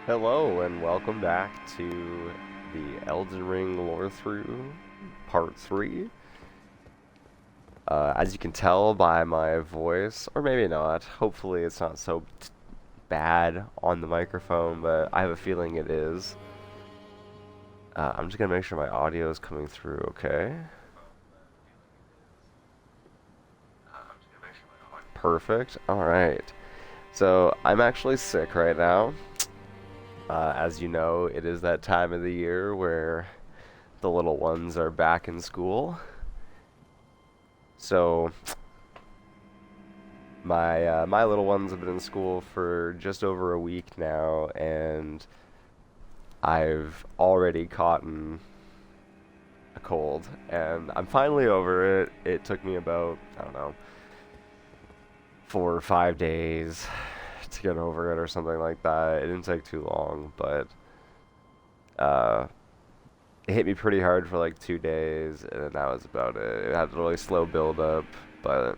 Hello and welcome back to the Elden Ring Lorethrough Part 3. As you can tell by my voice, or maybe not, hopefully it's not so bad on the microphone, but I have a feeling it is. I'm just going to make sure my audio is coming through okay. Perfect. Alright. So, I'm actually sick right now. As you know, it is that time of the year where the little ones are back in school. So, my little ones have been in school for just over a week now, and I've already caught a cold, and I'm finally over it. It took me about, I don't know, 4 or 5 days to get over it or something like that. It didn't take too long, but it hit me pretty hard for like 2 days, and then that was about it. It had a really slow build up, but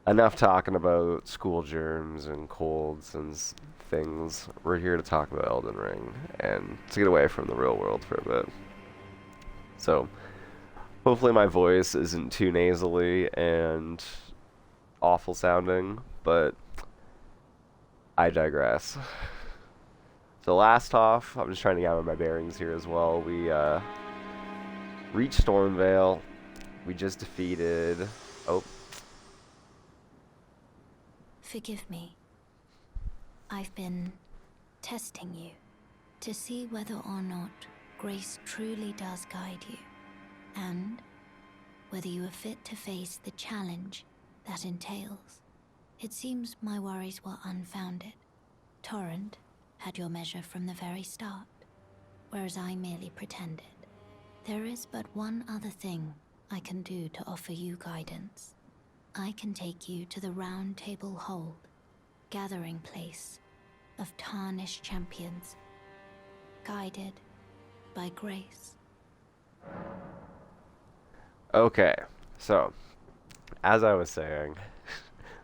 enough talking about school germs and colds and things. We're here to talk about Elden Ring and to get away from the real world for a bit. So, hopefully my voice isn't too nasally and awful sounding, but I digress. So last off, I'm just trying to gather my bearings here as well. We reached Stormviel. We just defeated... Oh. Forgive me. I've been testing you to see whether or not grace truly does guide you, and whether you are fit to face the challenge that entails. It seems my worries were unfounded. Torrent had your measure from the very start, whereas I merely pretended. There is but one other thing I can do to offer you guidance. I can take you to the Roundtable Hold, gathering place of tarnished champions, guided by grace. Okay, so, as I was saying,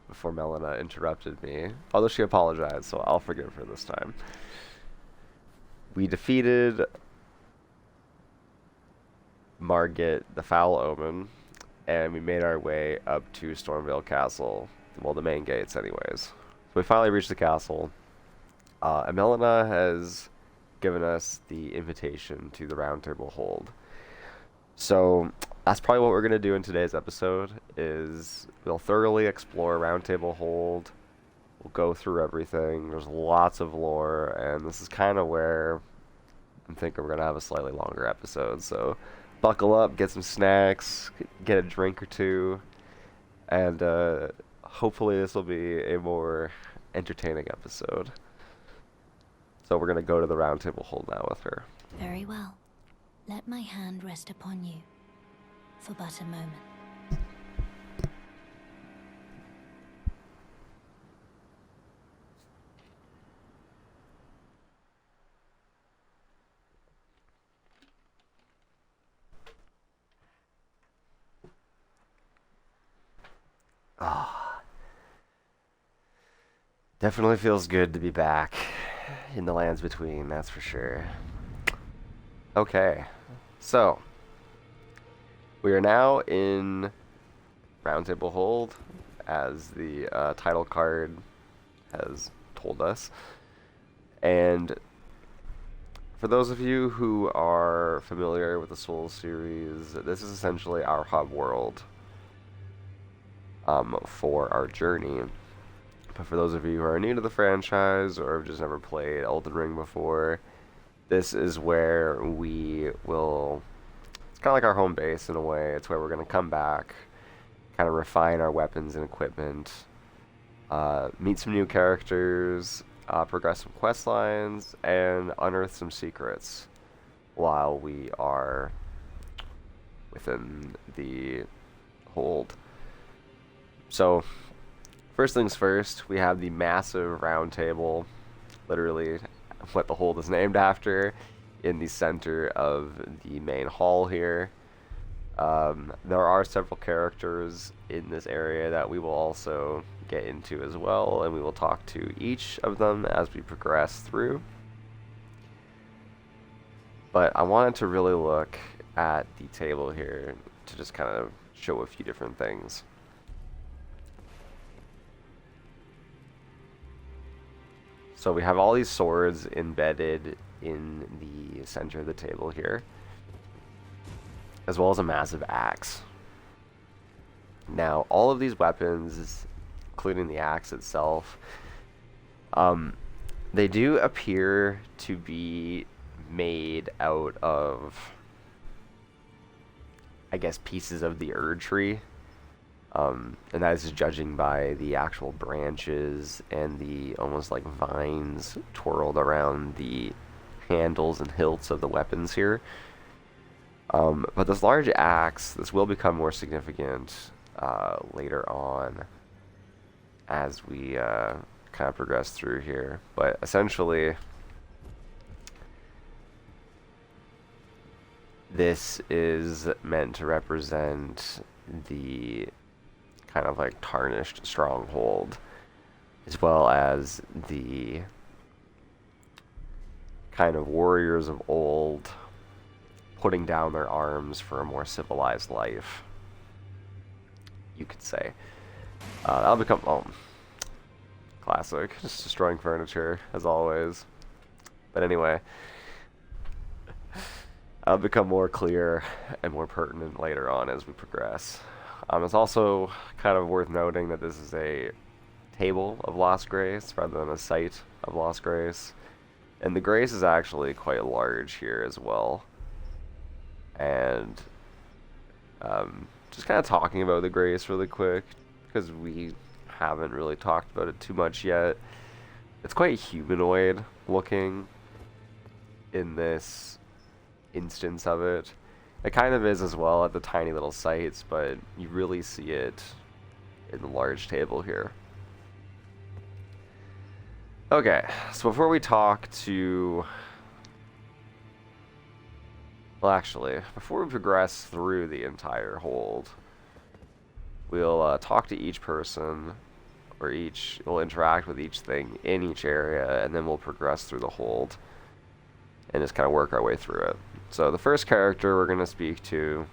before Melina interrupted me, although she apologized, so I'll forgive her this time. We defeated Margit, the Foul Omen, and we made our way up to Stormviel Castle. Well, the main gates anyways. So we finally reached the castle. And Melina has given us the invitation to the Roundtable Hold. So that's probably what we're going to do in today's episode, is we'll thoroughly explore Roundtable Hold. We'll go through everything. There's lots of lore, and this is kind of where I'm thinking we're going to have a slightly longer episode. So buckle up, get some snacks, get a drink or two, and hopefully this will be a more entertaining episode. So we're going to go to the Roundtable Hold now with her. Very well. Let my hand rest upon you for but a moment. Ah, definitely feels good to be back in the lands between, that's for sure. Okay, so we are now in Roundtable Hold, as the title card has told us. And for those of you who are familiar with the Souls series, this is essentially our hub world for our journey. But for those of you who are new to the franchise or have just never played Elden Ring before, this is where we will... It's kind of like our home base in a way. It's where we're going to come back, kind of refine our weapons and equipment, meet some new characters, progress some quest lines, and unearth some secrets while we are within the hold. So, first things first, we have the massive round table, literally what the hold is named after, in the center of the main hall here. There are several characters in this area that we will also get into as well, and we will talk to each of them as we progress through. But I wanted to really look at the table here to just kind of show a few different things. So we have all these swords embedded in the center of the table here, as well as a massive axe. Now, all of these weapons, including the axe itself, they do appear to be made out of, I guess, pieces of the Erd tree. And that is judging by the actual branches and the almost like vines twirled around the handles and hilts of the weapons here. But this large axe, this will become more significant later on as we kind of progress through here. But essentially, this is meant to represent the kind of like tarnished stronghold, as well as the kind of warriors of old putting down their arms for a more civilized life, you could say. That'll become, classic, just destroying furniture, as always. But anyway, that'll become more clear and more pertinent later on as we progress. It's also kind of worth noting that this is a table of Lost Grace rather than a site of Lost Grace. And the Grace is actually quite large here as well. And just kind of talking about the Grace really quick, because we haven't really talked about it too much yet. It's quite humanoid looking in this instance of it. It kind of is as well at the tiny little sites, but you really see it in the large table here. Okay, so before we talk to... Well, actually, before we progress through the entire hold, we'll talk to each person, or we'll interact with each thing in each area, and then we'll progress through the hold and just kind of work our way through it. So the first character we're going to speak to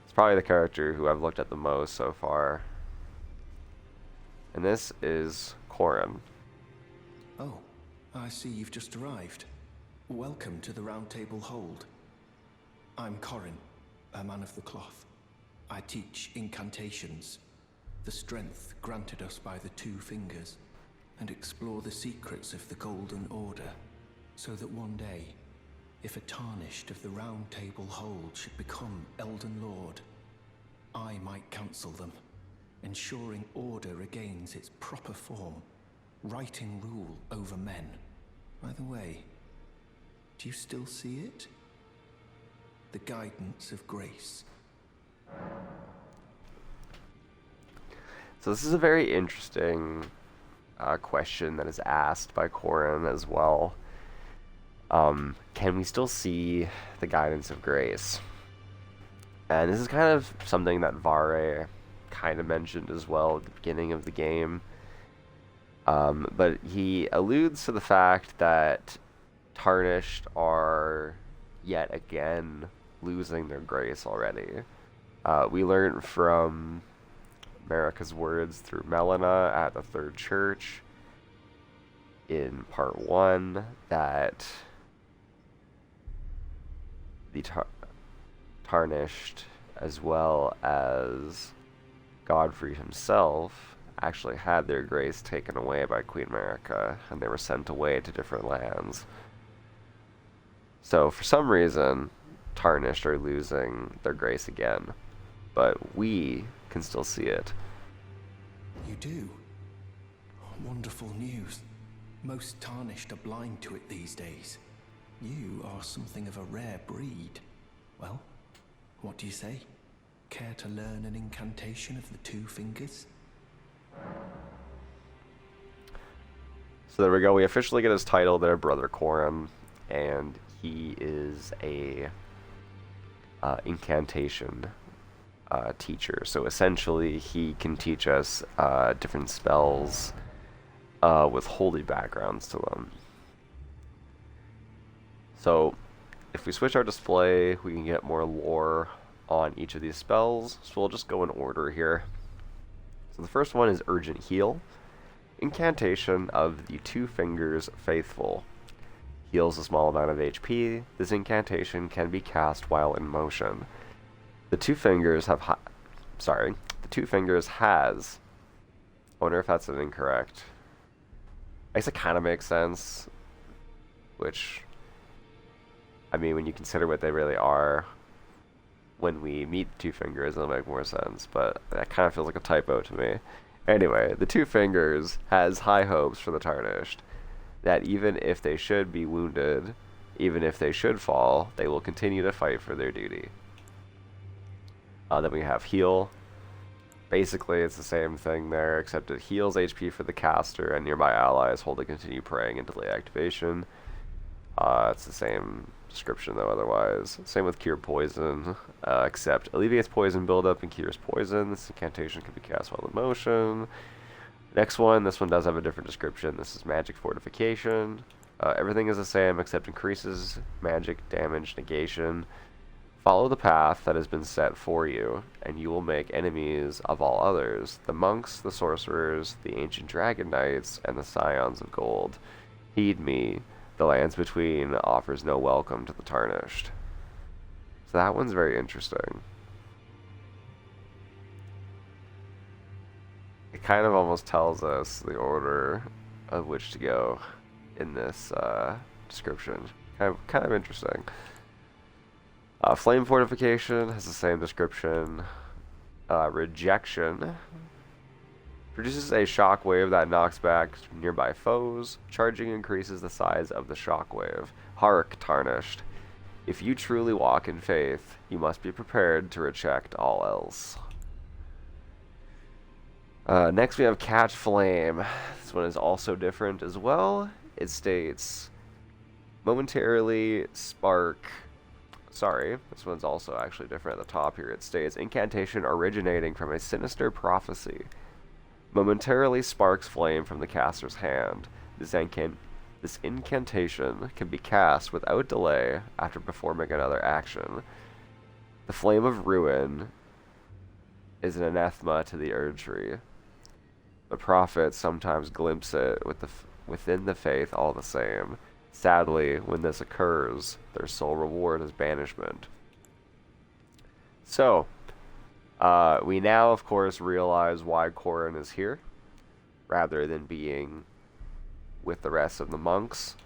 is probably the character who I've looked at the most so far. And this is Corin. Oh, I see you've just arrived. Welcome to the Roundtable Hold. I'm Corin, a man of the cloth. I teach incantations, the strength granted us by the Two Fingers, and explore the secrets of the Golden Order, so that one day, if a tarnished of the Round Table Hold should become Elden Lord, I might counsel them, ensuring order regains its proper form, righting rule over men. By the way, do you still see it? The guidance of grace. So this is a very interesting question that is asked by Corin as well. Can we still see the guidance of grace? And this is kind of something that Vare kind of mentioned as well at the beginning of the game. But he alludes to the fact that Tarnished are yet again losing their grace already. We learned from Marika's words through Melina at the Third Church in part 1 that the Tarnished, as well as Godfrey himself, actually had their grace taken away by Queen Marika, and they were sent away to different lands. So for some reason, Tarnished are losing their grace again, but we can still see it. You do? Wonderful news. Most Tarnished are blind to it these days. You are something of a rare breed. Well, what do you say? Care to learn an incantation of the Two Fingers? So there we go. We officially get his title there, Brother Corin, and he is a incantation teacher. So essentially, he can teach us different spells with holy backgrounds to them. So if we switch our display, we can get more lore on each of these spells. So we'll just go in order here. So the first one is Urgent Heal. Incantation of the Two Fingers Faithful. Heals a small amount of HP. This incantation can be cast while in motion. The Two Fingers have the Two Fingers has... I wonder if that's an incorrect. I guess it kind of makes sense. Which, I mean, when you consider what they really are, when we meet the Two Fingers, it'll make more sense. But that kind of feels like a typo to me. Anyway, the Two Fingers has high hopes for the Tarnished, that even if they should be wounded, even if they should fall, they will continue to fight for their duty. Then we have Heal. Basically, it's the same thing there, except it heals HP for the caster, and nearby allies hold to continue praying and delay activation. It's the same description, though, otherwise. Same with Cure Poison, except alleviates poison buildup and cures poison. This incantation can be cast while in motion. Next one, this one does have a different description. This is Magic Fortification. Everything is the same, except increases magic damage negation. Follow the path that has been set for you, and you will make enemies of all others, the monks, the sorcerers, the ancient dragon knights, and the scions of gold. Heed me, the lands between offers no welcome to the Tarnished. So that one's very interesting. It kind of almost tells us the order of which to go in this description. Kind of interesting. Flame Fortification has the same description. Rejection produces a shockwave that knocks back nearby foes. Charging increases the size of the shockwave. Hark, Tarnished. If you truly walk in faith, you must be prepared to reject all else. Next we have Catch Flame. This one is also different as well. It states, momentarily spark... Sorry, this one's also actually different at the top here. It states, incantation originating from a sinister prophecy. Momentarily sparks flame from the caster's hand. This incantation can be cast without delay after performing another action. The Flame of Ruin is an anathema to the Erd-tree. The prophets sometimes glimpse it within the faith all the same. Sadly, when this occurs, their sole reward is banishment. So, we now, of course, realize why Corrin is here, rather than being with the rest of the monks.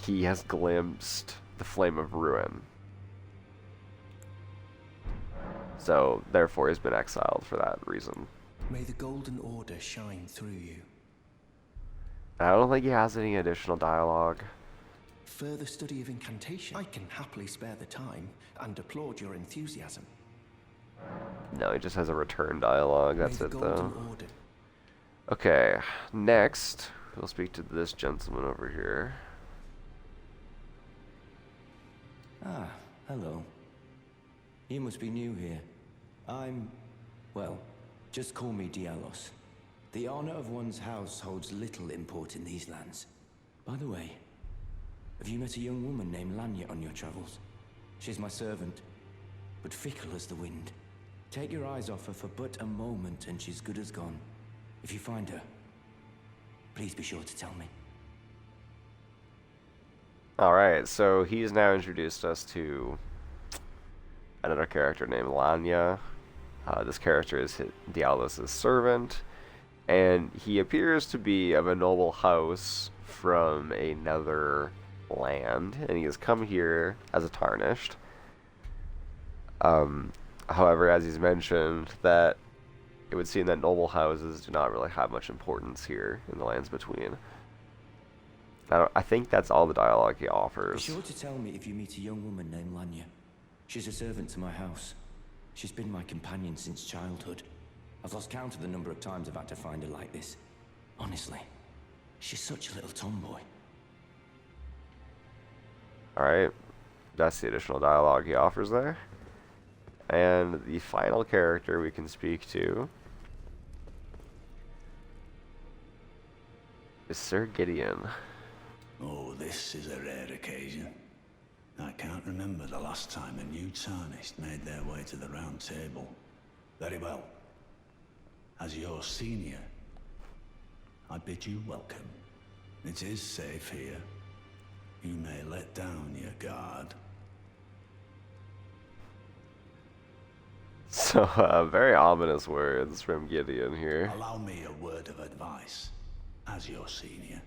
He has glimpsed the Flame of Ruin. So, therefore, he's been exiled for that reason. May the Golden Order shine through you. I don't think he has any additional dialogue. Further study of incantation. I can happily spare the time and applaud your enthusiasm. No, he just has a return dialogue. That's May it, the though. Golden Order. Okay, next, we'll speak to this gentleman over here. Ah, hello. You must be new here. Well, just call me Dialos. The honor of one's house holds little import in these lands. By the way, have you met a young woman named Lanya on your travels? She's my servant, but fickle as the wind. Take your eyes off her for but a moment and she's good as gone. If you find her, please be sure to tell me. Alright, so he's now introduced us to another character named Lanya. This character is Dialos' servant, and he appears to be of a noble house from another land, and he has come here as a Tarnished. However, as he's mentioned, that it would seem that noble houses do not really have much importance here in the lands between. I think that's all the dialogue he offers. Be sure to tell me if you meet a young woman named Lanya. She's a servant to my house. She's been my companion since childhood. I've lost count of the number of times I've had to find her like this. Honestly, she's such a little tomboy. Alright, that's the additional dialogue he offers there. And the final character we can speak to is Sir Gideon. Oh, this is a rare occasion. I can't remember the last time a new tarnished made their way to the Round Table. Very well. As your senior, I bid you welcome. It is safe here. You may let down your guard. So, very ominous words from Gideon here. Allow me a word of advice. As your senior,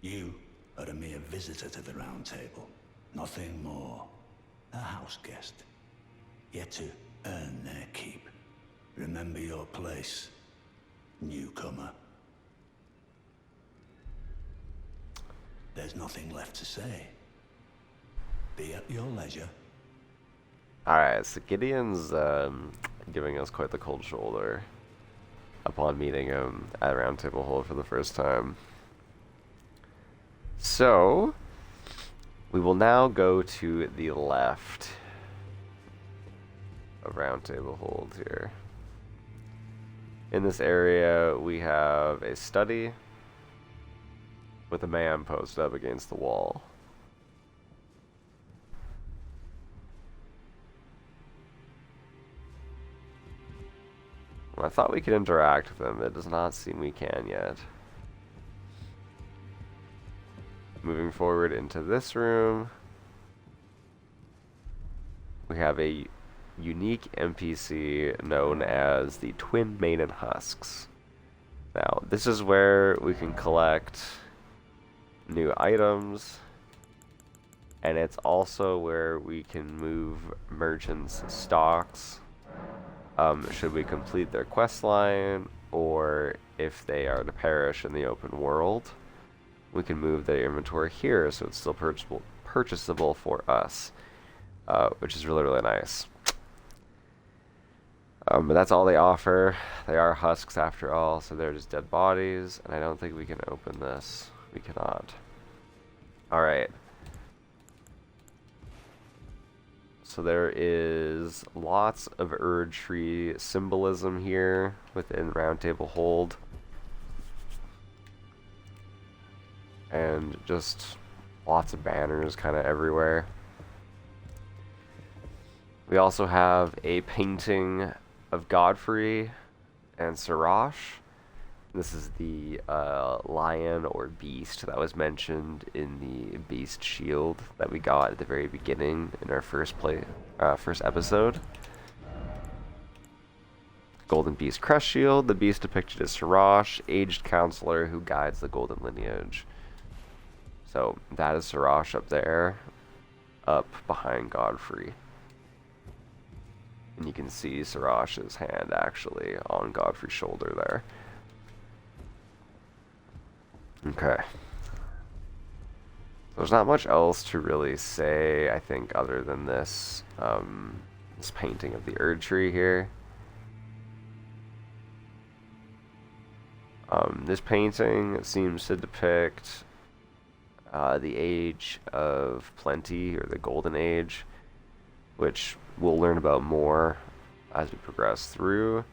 you are a mere visitor to the Round Table. Nothing more. A house guest. Yet to earn their keep. Remember your place, newcomer. There's nothing left to say. Be at your leisure. Alright, so Gideon's giving us quite the cold shoulder upon meeting him at Roundtable Hold for the first time. So, we will now go to the left of Roundtable Hold here. In this area, we have a study with a man posted up against the wall. Well, I thought we could interact with him. It does not seem we can yet. Moving forward into this room, we have a unique NPC known as the Twin Maiden Husks. Now, this is where we can collect new items, and it's also where we can move merchants' stocks should we complete their quest line, or if they are to perish in the open world, we can move their inventory here so it's still purchasable for us, which is really, really nice. But that's all they offer. They are husks after all, so they're just dead bodies, and I don't think we can open this. We cannot. Alright. So there is lots of Erd-tree symbolism here within Roundtable Hold. And just lots of banners kind of everywhere. We also have a painting of Godfrey and Sirash. This is the lion or beast that was mentioned in the beast shield that we got at the very beginning in our first episode. Golden Beast Crest Shield. The beast depicted as Sirash, aged counselor who guides the golden lineage. So that is Sirash up there, up behind Godfrey. And you can see Sirash's hand actually on Godfrey's shoulder there. Okay. There's not much else to really say, I think, other than this, this painting of the Erd-tree here. This painting seems to depict the age of plenty, or the golden age, which we'll learn about more as we progress through.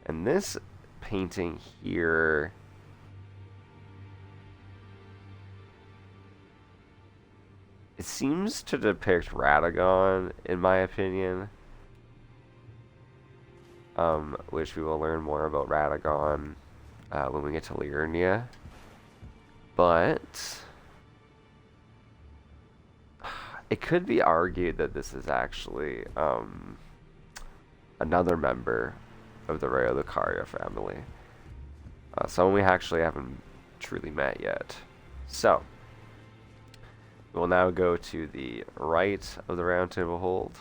And this painting here, it seems to depict Radagon, in my opinion, which we will learn more about Radagon when we get to Liurnia. But it could be argued that this is actually another member of the Rayo Lucaria family. Someone we actually haven't truly met yet. So, we'll now go to the right of the Roundtable Hold.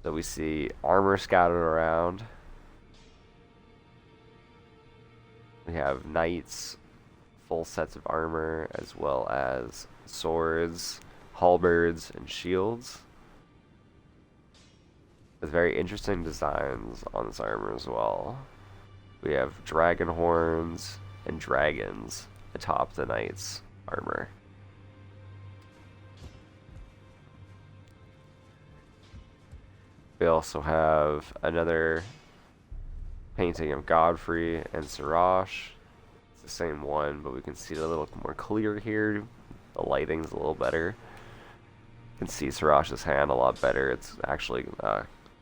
So we see armor scattered around. We have knights, full sets of armor, as well as swords, halberds, and shields, with very interesting designs on this armor as well. We have dragon horns and dragons atop the knight's armor. We also have another painting of Godfrey and Sirash. It's the same one, but we can see it a little more clear here. The lighting's a little better. You can see Sirash's hand a lot better. It's actually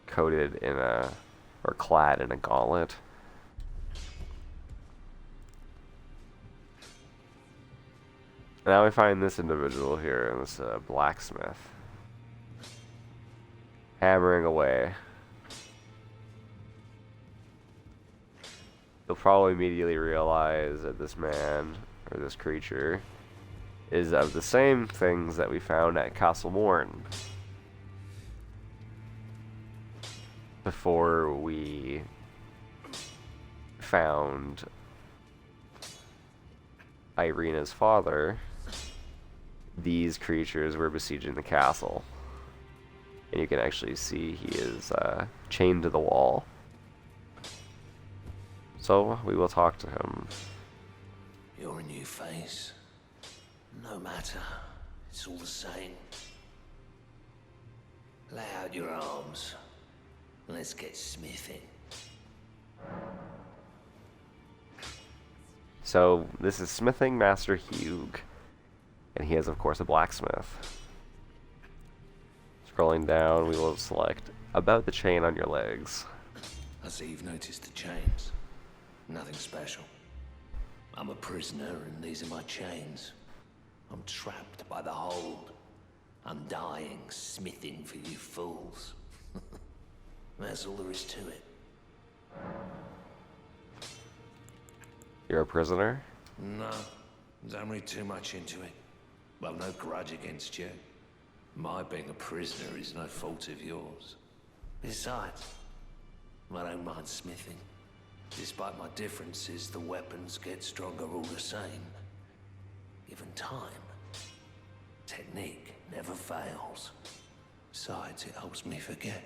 coated in or clad in a gauntlet. Now we find this individual here, this blacksmith, hammering away. You'll probably immediately realize that this man, or this creature, is of the same things that we found at Castle Morn before we found Irina's father. These creatures were besieging the castle, and you can actually see he is chained to the wall. So we will talk to him. You're a new face. No matter, it's all the same. Lay out your arms. Let's get smithing. So this is Smithing Master Hugh, and he is of course a blacksmith. Scrolling down, we will select about the chain on your legs. I see you've noticed the chains. Nothing special. I'm a prisoner and these are my chains. I'm trapped by the hold. I'm dying, smithing for you fools. That's all there is to it. You're a prisoner? No, don't read too much into it. I've no grudge against you. My being a prisoner is no fault of yours. Besides, I don't mind smithing. Despite my differences, the weapons get stronger all the same. Given time, technique never fails. Besides, it helps me forget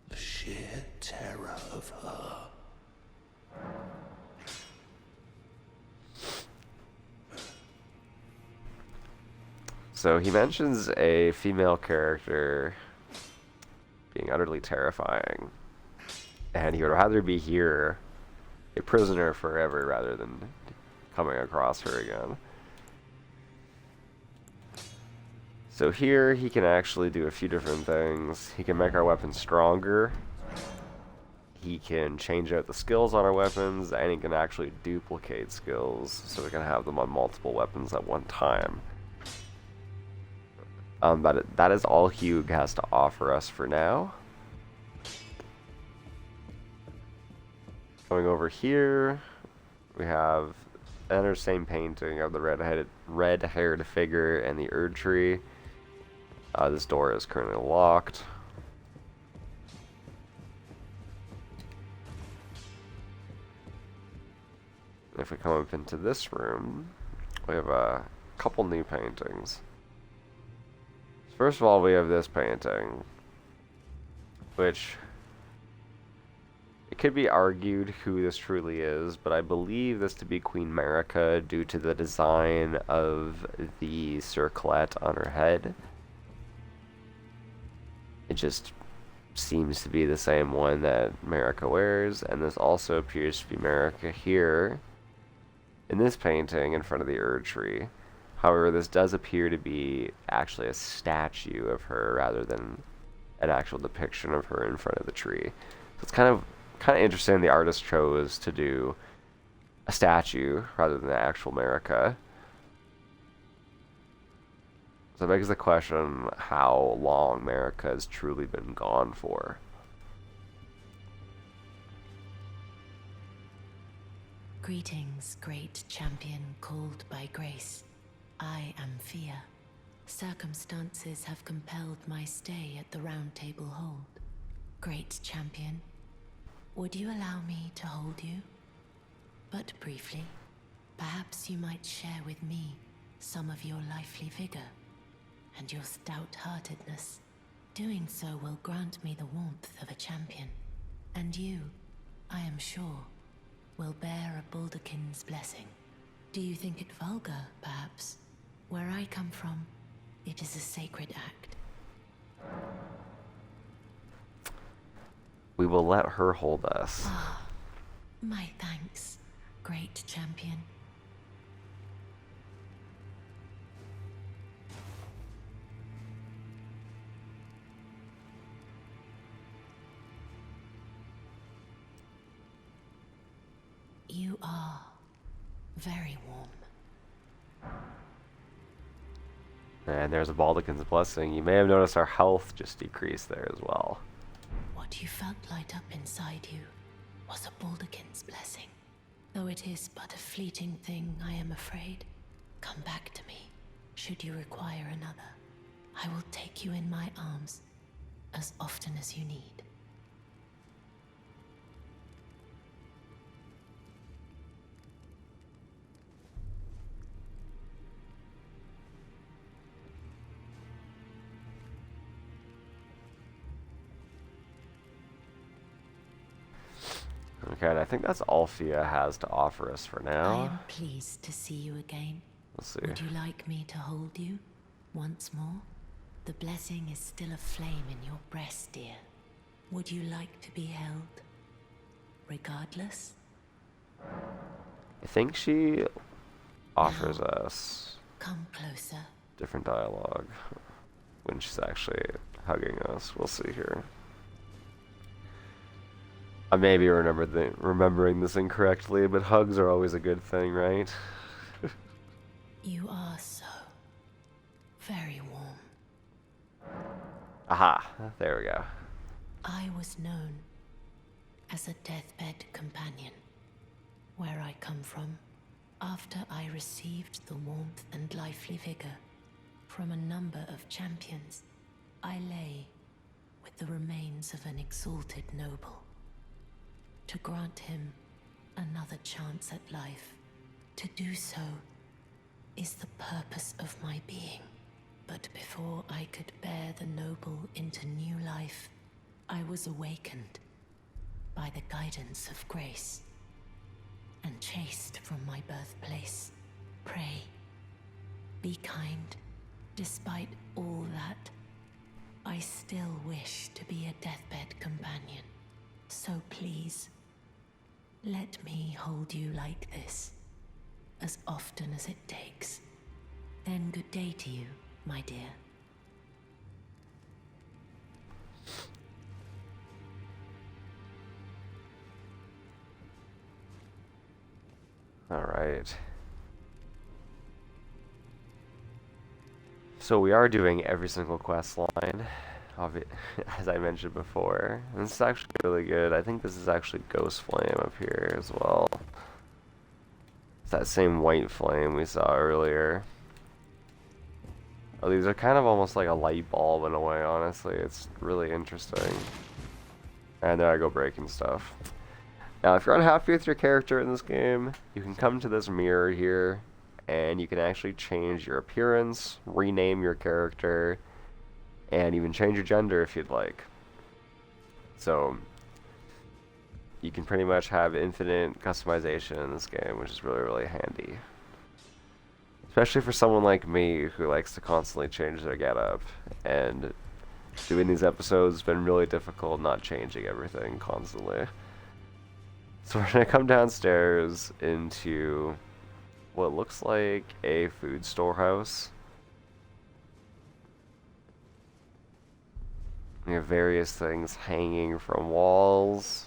the sheer terror of her. So he mentions a female character being utterly terrifying, and he would rather be here, a prisoner forever, rather than coming across her again. So here he can actually do a few different things. He can make our weapons stronger, he can change out the skills on our weapons, and he can actually duplicate skills, so we can have them on multiple weapons at one time. But that is all Hugh has to offer us for now. Going over here, we have another same painting of the red-haired figure and the Erd tree. This door is currently locked. If we come up into this room, we have a couple new paintings. First of all, we have this painting, which it could be argued who this truly is, but I believe this to be Queen Marika due to the design of the circlet on her head. It just seems to be the same one that Marika wears, and this also appears to be Marika here in this painting in front of the Erd tree. However, this does appear to be actually a statue of her rather than an actual depiction of her in front of the tree. So it's kind of interesting the artist chose to do a statue rather than the actual Marika. So it begs the question how long Marika has truly been gone for. Greetings, great champion called by grace. I am Fia. Circumstances have compelled my stay at the Roundtable hold. Great champion, would you allow me to hold you? But briefly, perhaps you might share with me some of your lively vigor and your stout-heartedness. Doing so will grant me the warmth of a champion, and you, I am sure, will bear a Baldakin's blessing. Do you think it vulgar, perhaps? Where I come from, it is a sacred act. We will let her hold us. Ah, my thanks, great champion. You are very warm. And there's a Baldachin's Blessing. You may have noticed our health just decreased there as well. What you felt light up inside you was a Baldachin's blessing. Though it is but a fleeting thing, I am afraid. Come back to me, should you require another. I will take you in my arms as often as you need. Okay, and I think that's all Fia has to offer us for I now. am pleased to see you again. We'll see. Would you like me to hold you once more? The blessing is still aflame in your breast, dear. Would you like to be held? Regardless? I think she offers us Come closer. different dialogue when she's actually hugging us. We'll see here. I may be remembering this incorrectly, but hugs are always a good thing, right? You are so very warm. Aha, there we go. I was known as a deathbed companion. Where I come from, after I received the warmth and lively vigor from a number of champions, I lay with the remains of an exalted noble. To grant him another chance at life, to do so is the purpose of my being. But before I could bear the noble into new life, I was awakened by the guidance of grace and chased from my birthplace. Pray, be kind. Despite all that, I still wish to be a deathbed companion. So please, let me hold you like this, as often as it takes. Then good day to you, my dear. Alright. So we are doing every single quest line, as I mentioned before. And this is actually really good. I think this is actually Ghost Flame up here as well. It's that same white flame we saw earlier. Oh, these are kind of almost like a light bulb in a way, honestly. It's really interesting. And there I go breaking stuff. Now, if you're unhappy with your character in this game, you can come to this mirror here, and you can actually change your appearance, rename your character, and even change your gender if you'd like. So, you can pretty much have infinite customization in this game, which is really, really handy. Especially for someone like me who likes to constantly change their getup, and doing these episodes has been really difficult not changing everything constantly. So we're gonna come downstairs into what looks like a food storehouse. We have various things hanging from walls,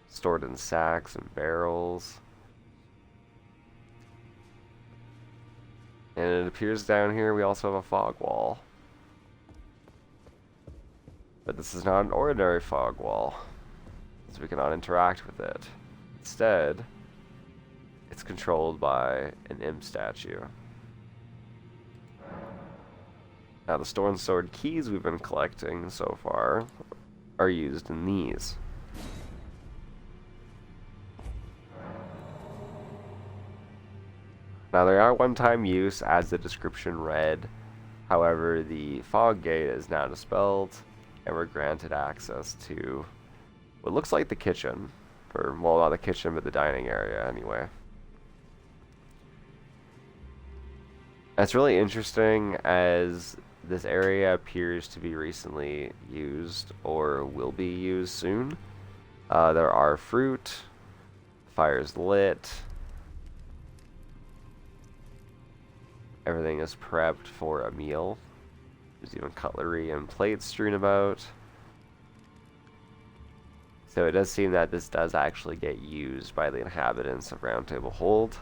stored in sacks and barrels. And it appears down here we also have a fog wall. But this is not an ordinary fog wall, so we cannot interact with it. Instead, it's controlled by an imp statue. Now, the Storm Sword keys we've been collecting so far are used in these. Now, they are one-time use, as the description read. However, the fog gate is now dispelled, and we're granted access to what looks like the kitchen. Or, well, not the kitchen, but the dining area, anyway. That's really interesting, as this area appears to be recently used, or will be used soon. There are fruit. Fire's lit. Everything is prepped for a meal. There's even cutlery and plates strewn about. So it does seem that this does actually get used by the inhabitants of Roundtable Hold.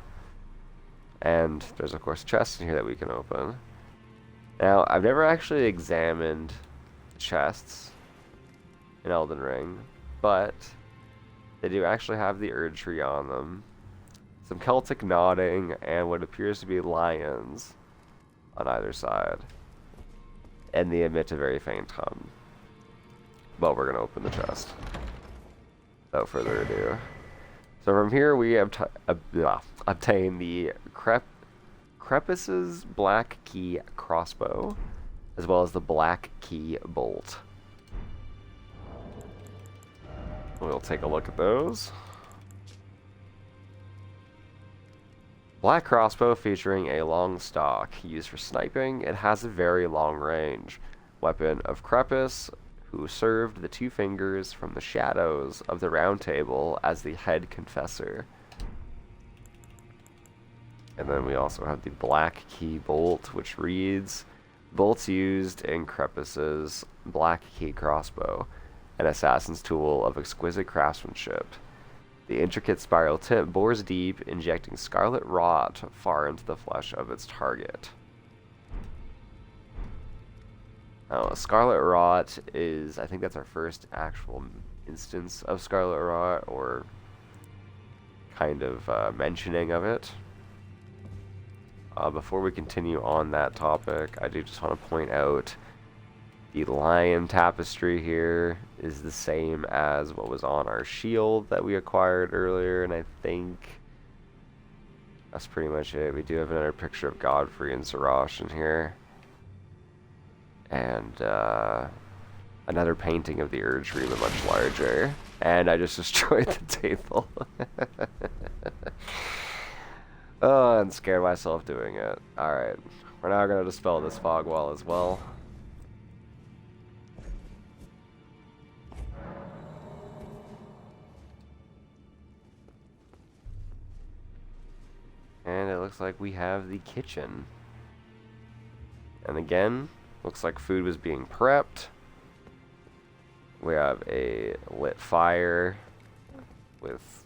And there's of course chests in here that we can open. Now, I've never actually examined chests in Elden Ring, but they do actually have the Erd tree on them, some Celtic nodding, and what appears to be lions on either side. And they emit a very faint hum. But we're going to open the chest without further ado. So from here we obtain the Crepus's Black Key crossbow, as well as the Black Key bolt. We'll take a look at those. Black crossbow featuring a long stock used for sniping. It has a very long range. Weapon of Crepus, who served the Two Fingers from the shadows of the Round Table as the head confessor. And then we also have the Black Key bolt, which reads, bolts used in Crepus's Black Key crossbow, an assassin's tool of exquisite craftsmanship. The intricate spiral tip bores deep, injecting scarlet rot far into the flesh of its target. Now, scarlet rot is, I think that's our first actual instance of scarlet rot, or kind of mentioning of it. Before we continue on that topic, I do just want to point out the lion tapestry here is the same as what was on our shield that we acquired earlier, and I think that's pretty much it. We do have another picture of Godfrey and Sirash in here. And another painting of the Erd tree, but much larger. And I just destroyed the table. Oh, and scared myself doing it. Alright, we're now going to dispel this fog wall as well. And it looks like we have the kitchen. And again, looks like food was being prepped. We have a lit fire with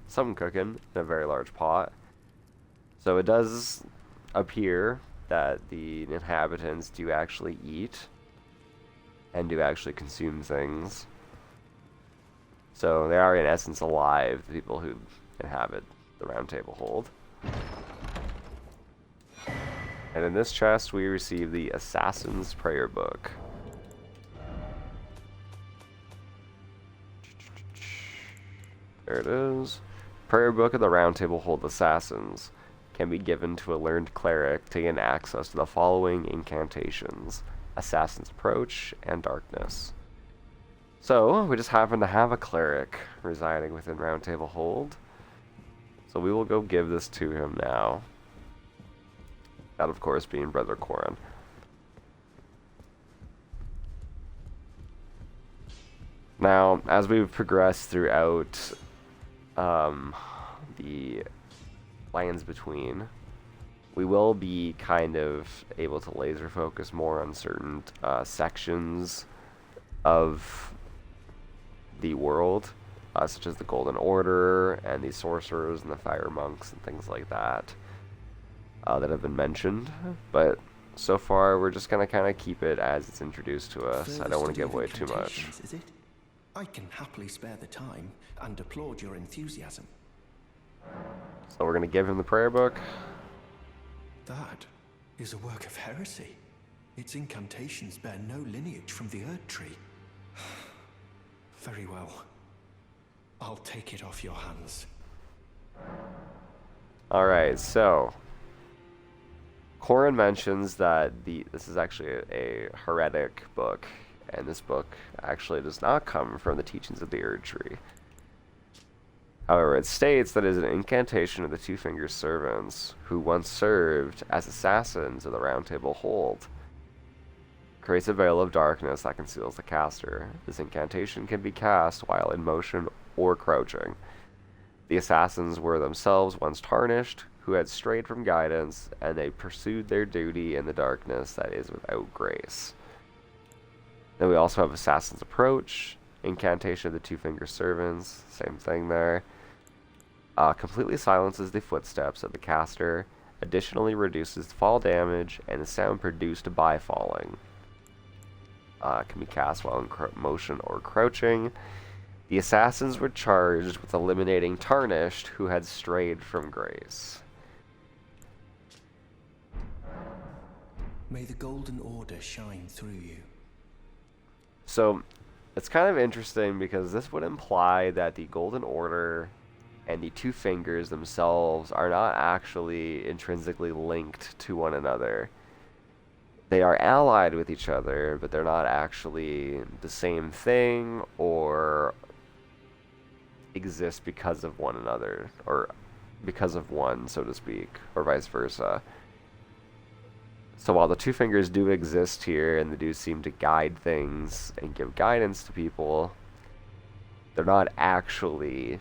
something cooking in a very large pot. So it does appear that the inhabitants do actually eat and do actually consume things. So they are in essence alive, the people who inhabit the Round Table Hold. And in this chest we receive the Assassin's Prayer Book. There it is. Prayer Book of the Round Table Hold Assassins can be given to a learned cleric to gain access to the following incantations: Assassin's Approach and Darkness. So, we just happen to have a cleric residing within Round Table Hold. So we will go give this to him now. That, of course, being Brother Corin. Now, as we've progressed throughout the Lands Between, we will be kind of able to laser focus more on certain sections of the world, such as the Golden Order and the sorcerers and the fire monks and things like that that have been mentioned. But so far, we're just going to kind of keep it as it's introduced to us. I don't want to give away too much. Is it? I can happily spare the time and applaud your enthusiasm. So we're going to give him the prayer book. That is a work of heresy. Its incantations bear no lineage from the Erd tree. Very well. I'll take it off your hands. Alright, so Corin mentions that this is actually a heretic book, and this book actually does not come from the teachings of the Erd tree. However, it states that it is an incantation of the Two Fingers servants, who once served as assassins of the Round Table Hold. creates a veil of darkness that conceals the caster. This incantation can be cast while in motion or crouching. The assassins were themselves once tarnished, who had strayed from guidance, and they pursued their duty in the darkness that is without grace. Then we also have Assassin's Approach, incantation of the Two-Finger Servants, same thing there. Completely silences the footsteps of the caster, additionally reduces fall damage and the sound produced by falling. Can be cast while in motion or crouching. The assassins were charged with eliminating Tarnished, who had strayed from grace. May the Golden Order shine through you. So, it's kind of interesting because this would imply that the Golden Order and the Two Fingers themselves are not actually intrinsically linked to one another. They are allied with each other, but they're not actually the same thing or exist because of one another, or because of one, so to speak, or vice versa. So while the Two Fingers do exist here, and they do seem to guide things and give guidance to people, they're not actually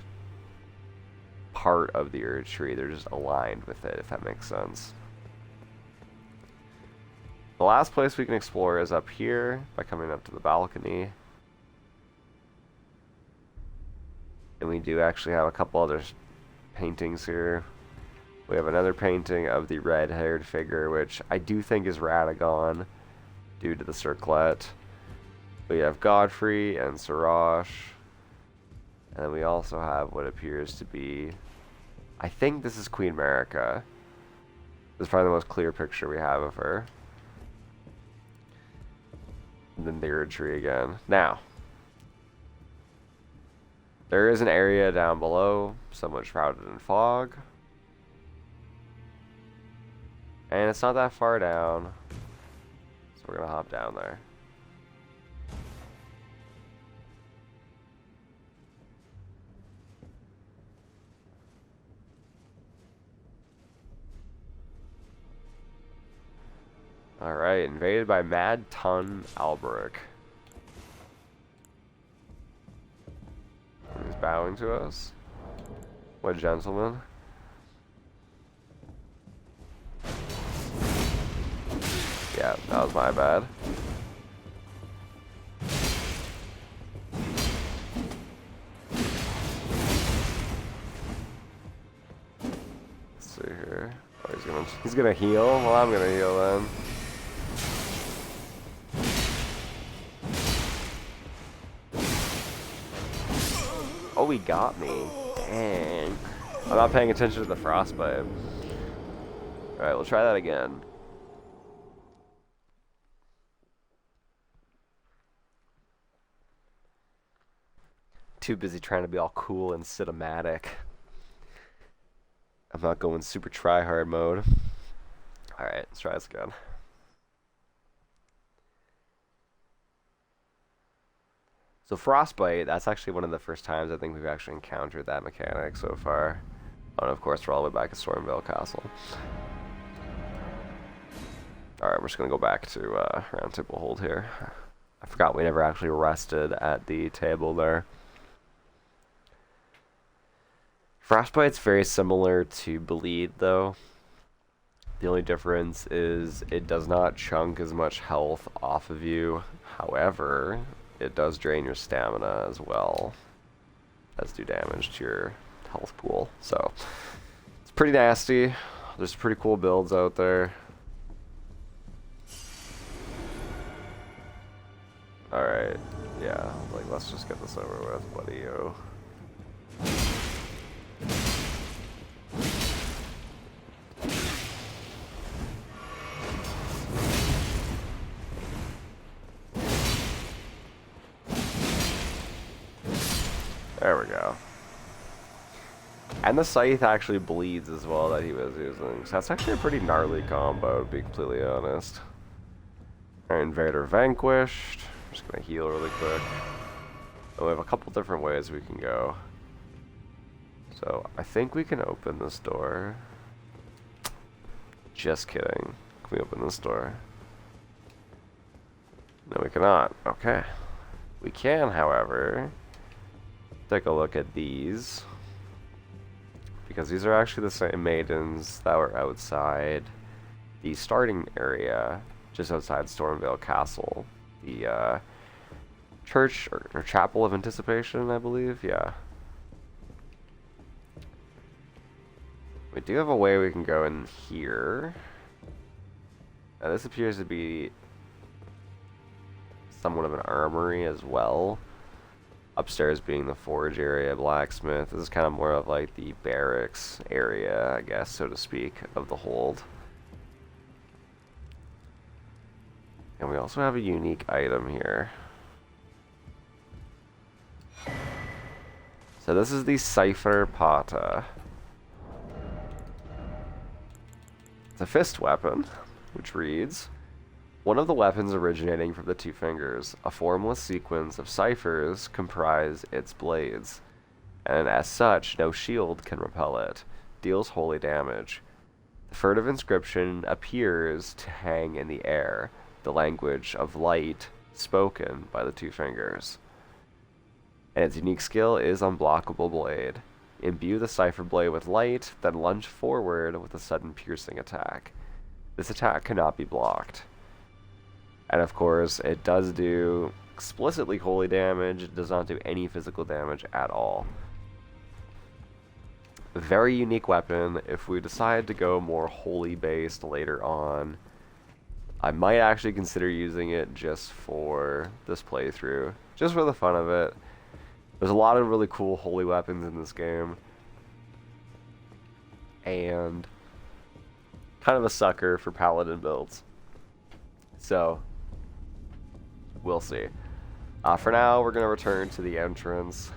part of the Erd Tree. They're just aligned with it, if that makes sense. The last place we can explore is up here, by coming up to the balcony. And we do actually have a couple other paintings here. We have another painting of the red-haired figure, which I do think is Radagon, due to the circlet. We have Godfrey and Siraj. And then we also have what appears to be... I think this is Queen Marika. This is probably the most clear picture we have of her. And then the Erd Tree again. Now, there is an area down below, somewhat shrouded in fog. And it's not that far down, so we're gonna hop down there. Alright, invaded by Mad Tun Alberic. He's bowing to us. What a gentleman. Yeah, that was my bad. Let's see here. Oh, he's gonna heal? Well, I'm gonna heal then. Oh, he got me. Dang. I'm not paying attention to the frostbite. Alright, we'll try that again. Too busy trying to be all cool and cinematic. I'm not going super try-hard mode. Alright, let's try this again. So Frostbite, that's actually one of the first times I think we've actually encountered that mechanic so far. And of course, we're all the way back at Stormviel Castle. Alright, we're just going to go back to Roundtable Hold here. I forgot we never actually rested at the table there. Frostbite's very similar to Bleed, though. The only difference is it does not chunk as much health off of you. However, it does drain your stamina as well as do damage to your health pool. So, it's pretty nasty. There's pretty cool builds out there. Alright, yeah, like, let's just get this over with, buddy-o. There we go. And the scythe actually bleeds as well that he was using. So that's actually a pretty gnarly combo, to be completely honest. Our Invader vanquished. I'm just gonna heal really quick. And we have a couple different ways we can go. So I think we can open this door. Just kidding. Can we open this door? No, we cannot. Okay. We can, however, take a look at these. Because these are actually the same maidens that were outside the starting area, just outside Stormviel Castle. The church, or chapel of anticipation, I believe. Yeah. We do have a way we can go in here. Now, this appears to be somewhat of an armory as well. Upstairs being the forge area, blacksmith. This is kind of more of like the barracks area, I guess, so to speak, of the hold. And we also have a unique item here. So this is the Cipher Pata. It's a fist weapon, which reads, one of the weapons originating from the two fingers, a formless sequence of ciphers comprise its blades, and as such, no shield can repel it. Deals holy damage. The furtive inscription appears to hang in the air, the language of light spoken by the two fingers. And its unique skill is Unblockable Blade. Imbue the cipher blade with light, then lunge forward with a sudden piercing attack. This attack cannot be blocked. And of course, it does do explicitly holy damage. It does not do any physical damage at all. Very unique weapon. If we decide to go more holy based later on, I might actually consider using it just for this playthrough. Just for the fun of it. There's a lot of really cool holy weapons in this game. And kind of a sucker for paladin builds. So, we'll see. For now, we're going to return to the entrance.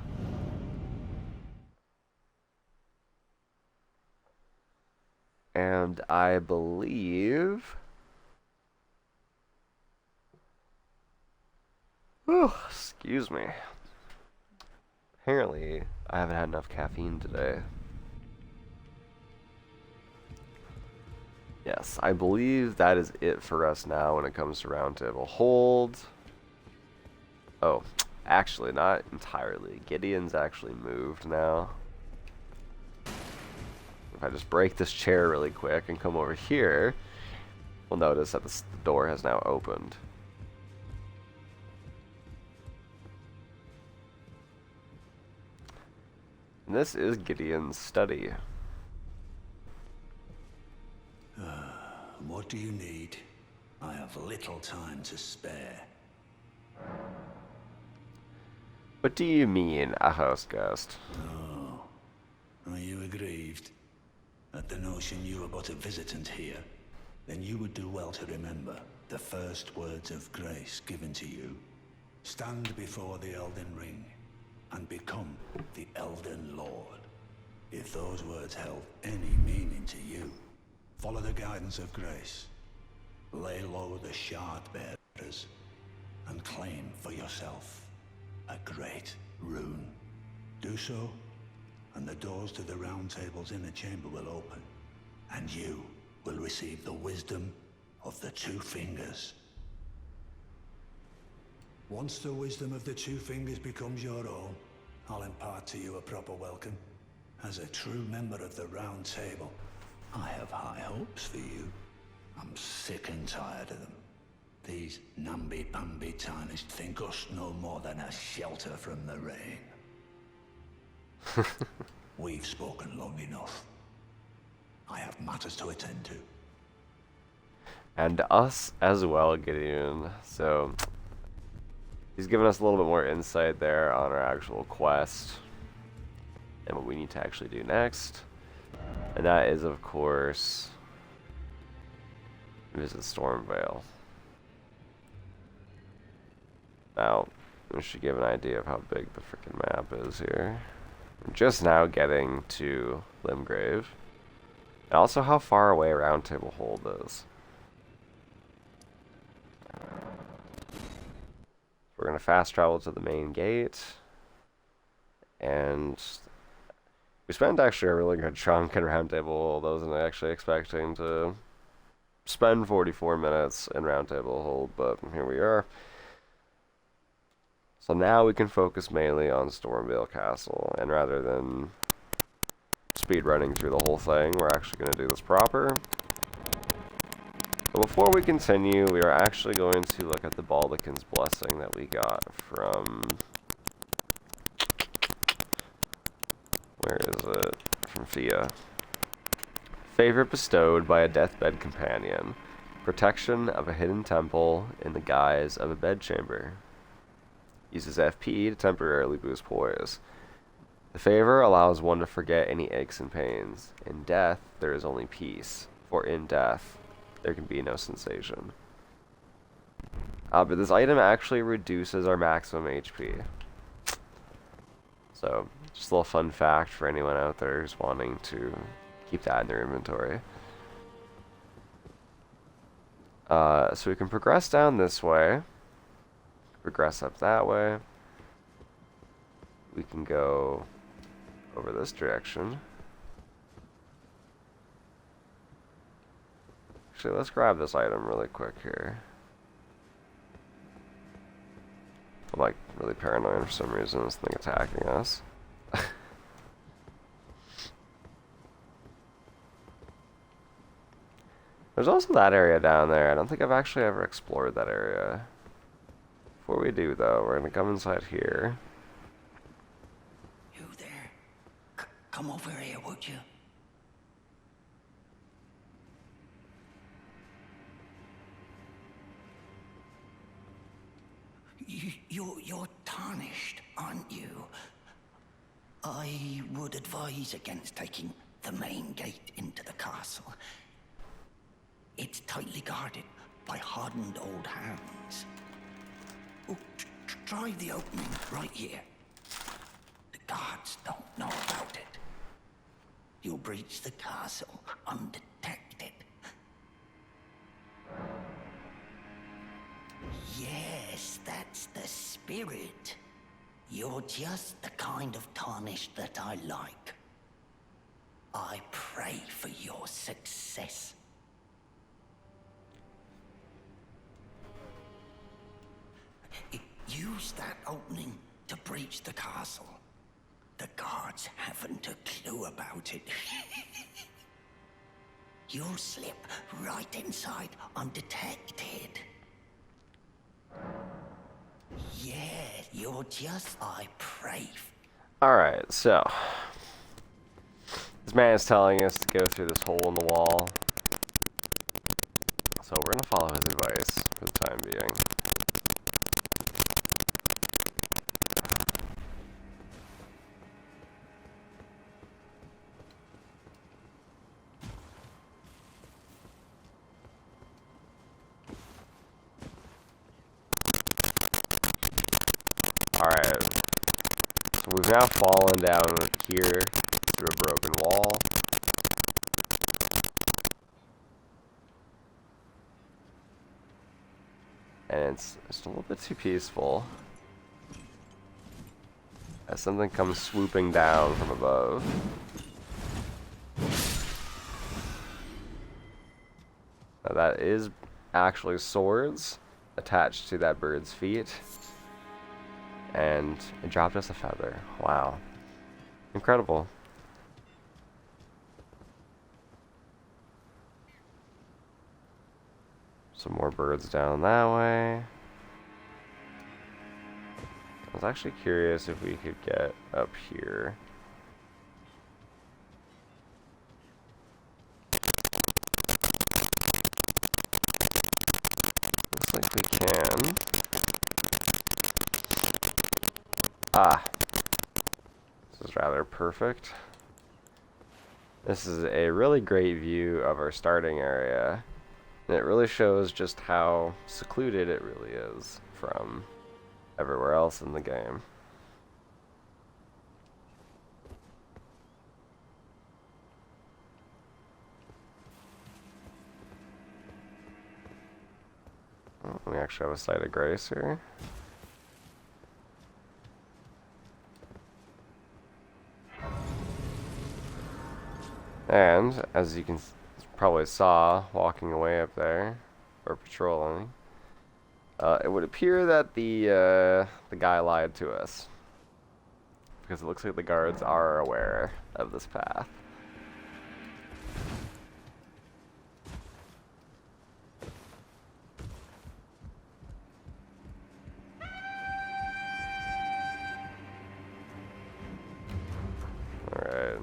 And I believe... Whew, excuse me. Apparently, I haven't had enough caffeine today. Yes, I believe that is it for us now when it comes to Roundtable. Hold. Oh, actually, not entirely. Gideon's actually moved now. If I just break this chair really quick and come over here, we'll notice that the door has now opened. And this is Gideon's study. What do you need? I have little time to spare. What do you mean, a house guest? Oh, are you aggrieved at the notion you are but a visitant here? Then you would do well to remember the first words of grace given to you. Stand before the Elden Ring and become the Elden Lord. If those words held any meaning to you, follow the guidance of grace. Lay low the shard bearers and claim for yourself a great rune. Do so, and the doors to the Roundtable's inner chamber will open, and you will receive the wisdom of the two fingers. Once the wisdom of the two fingers becomes your own, I'll impart to you a proper welcome. As a true member of the Round Table, I have high hopes for you. I'm sick and tired of them. These namby-pamby tarnished think us no more than a shelter from the rain. We've spoken long enough. I have matters to attend to. And us as well, Gideon. So, he's given us a little bit more insight there on our actual quest and what we need to actually do next. And that is, of course, visit Stormviel. Now, we should give an idea of how big the freaking map is here. We're just now getting to Limgrave. And also how far away Roundtable Hold is. We're going to fast travel to the main gate. And we spent actually a really good chunk in Roundtable Hold. I wasn't actually expecting to spend 44 minutes in Roundtable Hold, but here we are. So now we can focus mainly on Stormviel Castle, and rather than speed running through the whole thing, we're actually going to do this proper. But before we continue, we are actually going to look at the Baldekin's Blessing that we got from... Where is it? From Fia. Favor bestowed by a deathbed companion. Protection of a hidden temple in the guise of a bedchamber. Uses FP to temporarily boost poise. The favor allows one to forget any aches and pains. In death, there is only peace. For in death, there can be no sensation. But this item actually reduces our maximum HP. So, just a little fun fact for anyone out there who's wanting to keep that in their inventory. So we can progress down this way. Progress up that way. We can go over this direction. Actually, let's grab this item really quick here. I'm like really paranoid for some reason, this thing attacking us. There's also that area down there. I don't think I've actually ever explored that area. Before we do, though, we're gonna come inside here. You there? Come over here, would you? You're tarnished, aren't you? I would advise against taking the main gate into the castle. It's tightly guarded by hardened old hands. Oh, try the opening right here. The guards don't know about it. You'll breach the castle undetected. Yes, that's the spirit. You're just the kind of tarnished that I like. I pray for your success. Use that opening to breach the castle. The guards haven't a clue about it. You'll slip right inside undetected. Yeah, you're just... I pray. Alright, so... This man is telling us to go through this hole in the wall. So we're gonna follow his advice for the time being. Alright, so we've now fallen down here through a broken wall. And it's a little bit too peaceful. As something comes swooping down from above. Now that is actually swords attached to that bird's feet. And it dropped us a feather. Wow. Incredible. Some more birds down that way. I was actually curious if we could get up here. Looks like we can. Ah, this is rather perfect. This is a really great view of our starting area, and it really shows just how secluded it really is from everywhere else in the game. Oh, we actually have a site of grace here. And, as you can probably saw, walking away up there, or patrolling, It would appear that the guy lied to us. Because it looks like the guards are aware of this path. Alright.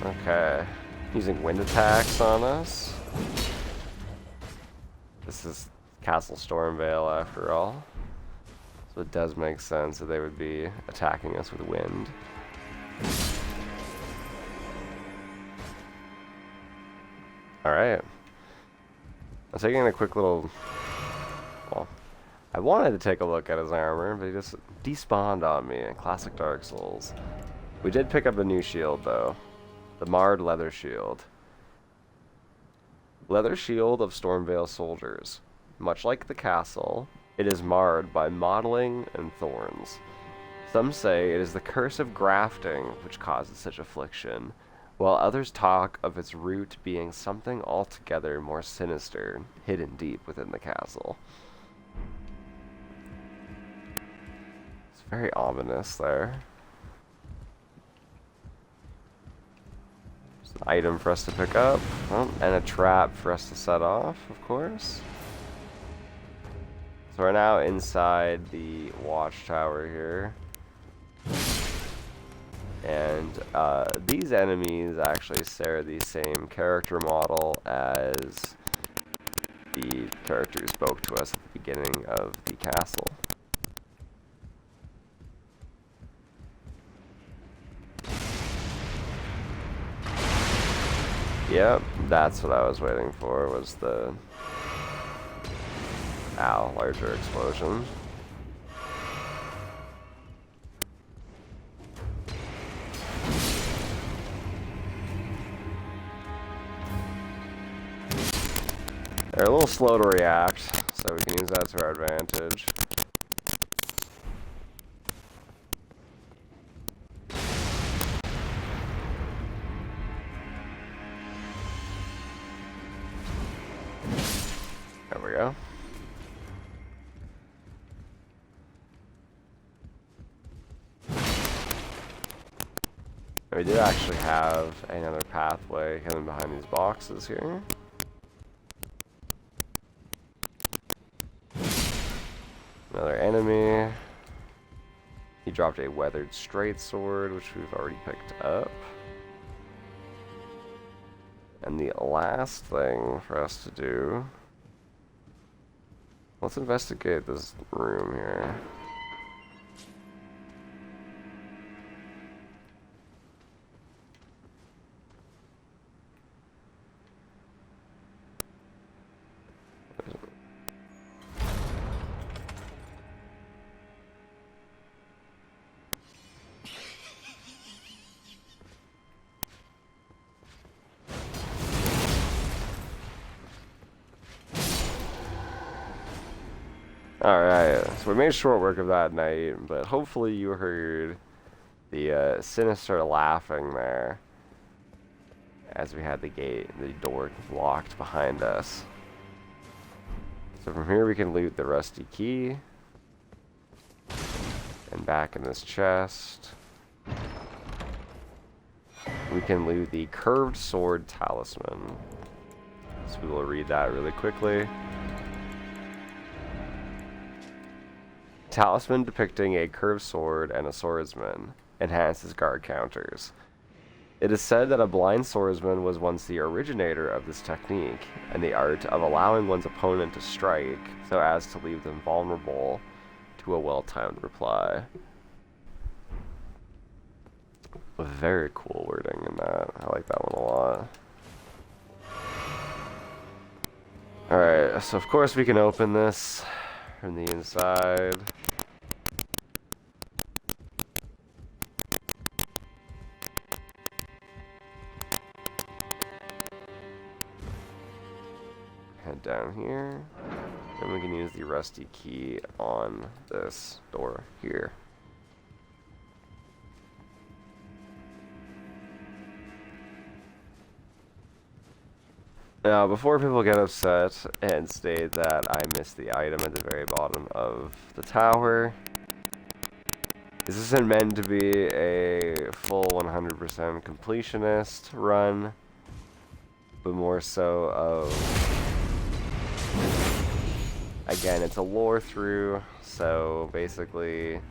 Okay. Using wind attacks on us. This is Castle Stormviel after all. So it does make sense that they would be attacking us with wind. Alright. I'm taking a quick little... Well, I wanted to take a look at his armor, but he just despawned on me in classic Dark Souls. We did pick up a new shield, though. The Marred Leather Shield. Leather shield of Stormviel soldiers. Much like the castle, it is marred by mottling and thorns. Some say it is the curse of grafting which causes such affliction, while others talk of its root being something altogether more sinister, hidden deep within the castle. It's very ominous there. There's an item for us to pick up, and a trap for us to set off, of course. So we're now inside the watchtower here. And these enemies actually share the same character model as the character who spoke to us at the beginning of the castle. Yep, that's what I was waiting for, was the larger explosion. They're a little slow to react, so we can use that to our advantage. There we go. We do actually have another pathway hidden behind these boxes here. Another enemy. He dropped a weathered straight sword, which we've already picked up. And the last thing for us to do... Let's investigate this room here. Alright, so we made short work of that night, but hopefully you heard the sinister laughing there as we had the door locked behind us. So from here we can loot the rusty key, and back in this chest we can loot the curved sword talisman. So we will read that really quickly. Talisman depicting a curved sword and a swordsman. Enhances guard counters. It is said that a blind swordsman was once the originator of this technique, and the art of allowing one's opponent to strike so as to leave them vulnerable to a well-timed reply. Very cool wording in that. I like that one a lot. Alright, so of course we can open this from the inside. Head down here. And we can use the rusty key on this door here. Now, before people get upset and state that I missed the item at the very bottom of the tower, this isn't meant to be a full 100% completionist run, but more so of, again, it's a lore through, so basically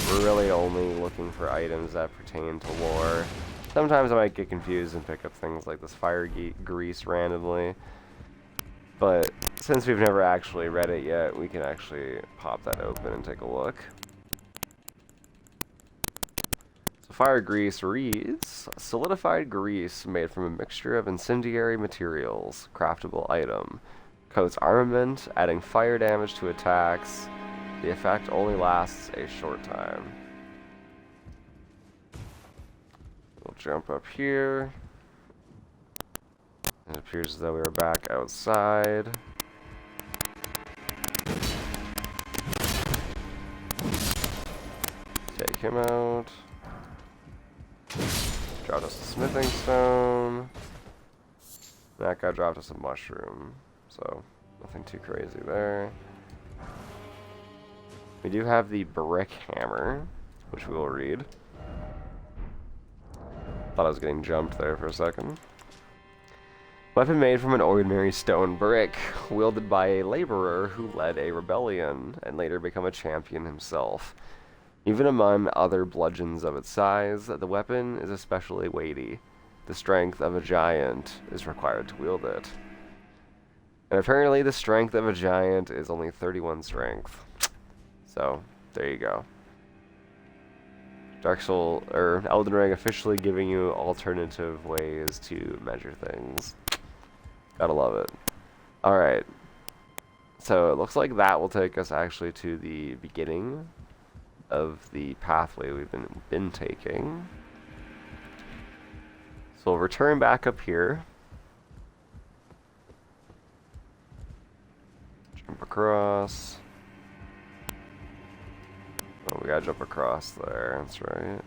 we're really only looking for items that pertain to lore. Sometimes I might get confused and pick up things like this fire grease randomly, but since we've never actually read it yet, we can actually pop that open and take a look. So fire grease reads, solidified grease made from a mixture of incendiary materials, craftable item. Coats armament, adding fire damage to attacks. The effect only lasts a short time. We'll jump up here. It appears as though we are back outside. Take him out. Dropped us a smithing stone. That guy dropped us a mushroom. So, nothing too crazy there. We do have the brick hammer, which we will read. Thought I was getting jumped there for a second. Weapon made from an ordinary stone brick, wielded by a laborer who led a rebellion and later became a champion himself. Even among other bludgeons of its size, the weapon is especially weighty. The strength of a giant is required to wield it. And apparently the strength of a giant is only 31 strength. So, there you go. Dark Souls, or Elden Ring officially giving you alternative ways to measure things. Gotta love it. Alright. So it looks like that will take us actually to the beginning of the pathway we've been taking. So we'll return back up here. Jump across. Oh, we gotta jump across there, that's right.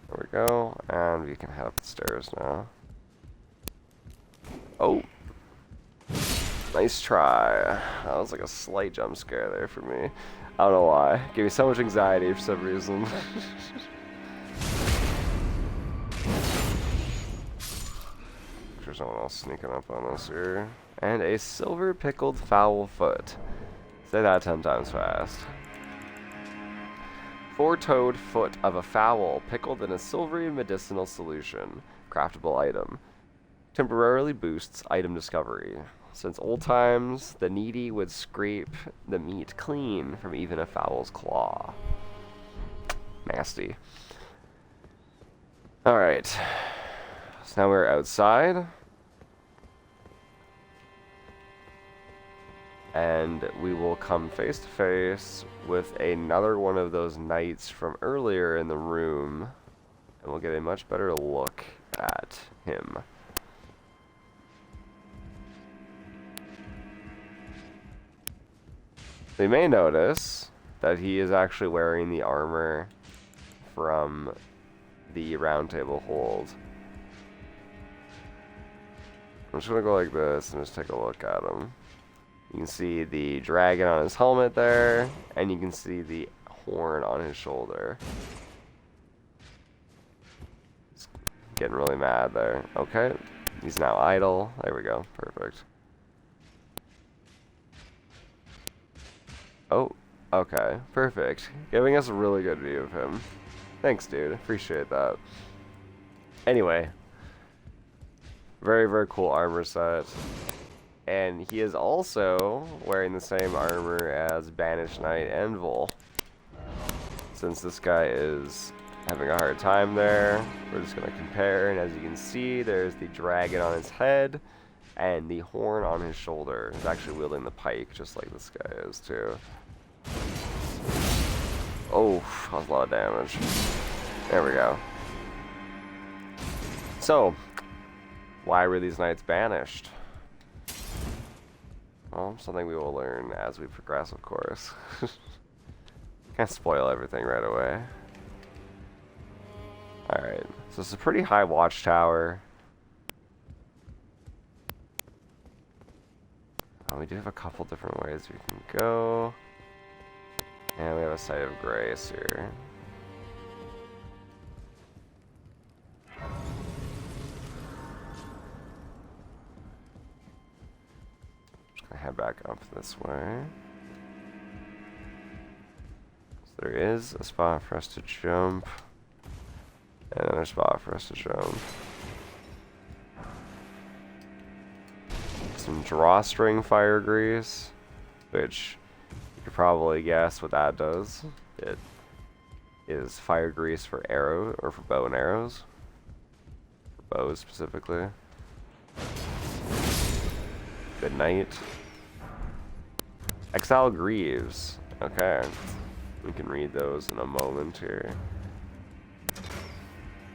There we go, and we can head up the stairs now. Oh! Nice try. That was like a slight jump scare there for me. I don't know why. Gave me so much anxiety for some reason. There's someone else sneaking up on us here. And a silver pickled fowl foot. Say that 10 times fast. Four-toed foot of a fowl pickled in a silvery medicinal solution. Craftable item. Temporarily boosts item discovery. Since old times, the needy would scrape the meat clean from even a fowl's claw. Nasty. Alright. So now we're outside. And we will come face to face with another one of those knights from earlier in the room. And we'll get a much better look at him. So you may notice that he is actually wearing the armor from the Roundtable hold. I'm just going to go like this and just take a look at him. You can see the dragon on his helmet there, and you can see the horn on his shoulder. He's getting really mad there. Okay, he's now idle. There we go, perfect. Oh, okay, perfect. Giving us a really good view of him. Thanks, dude, appreciate that. Anyway, very, very cool armor set. And he is also wearing the same armor as Banished Knight Envil. Since this guy is having a hard time there, we're just going to compare. And as you can see, there's the dragon on his head and the horn on his shoulder. He's actually wielding the pike, just like this guy is too. Oh, that was a lot of damage. There we go. So, why were these knights banished? Well, something we will learn as we progress, of course. Can't spoil everything right away. Alright, so it's a pretty high watchtower. We do have a couple different ways we can go. And we have a site of grace here. Just gonna head back up this way. So there is a spot for us to jump. And another spot for us to jump. Some drawstring fire grease, which you could probably guess what that does. It is fire grease for arrow, or for bow and arrows. For bows specifically. Good night. Exile Greaves. Okay. We can read those in a moment here.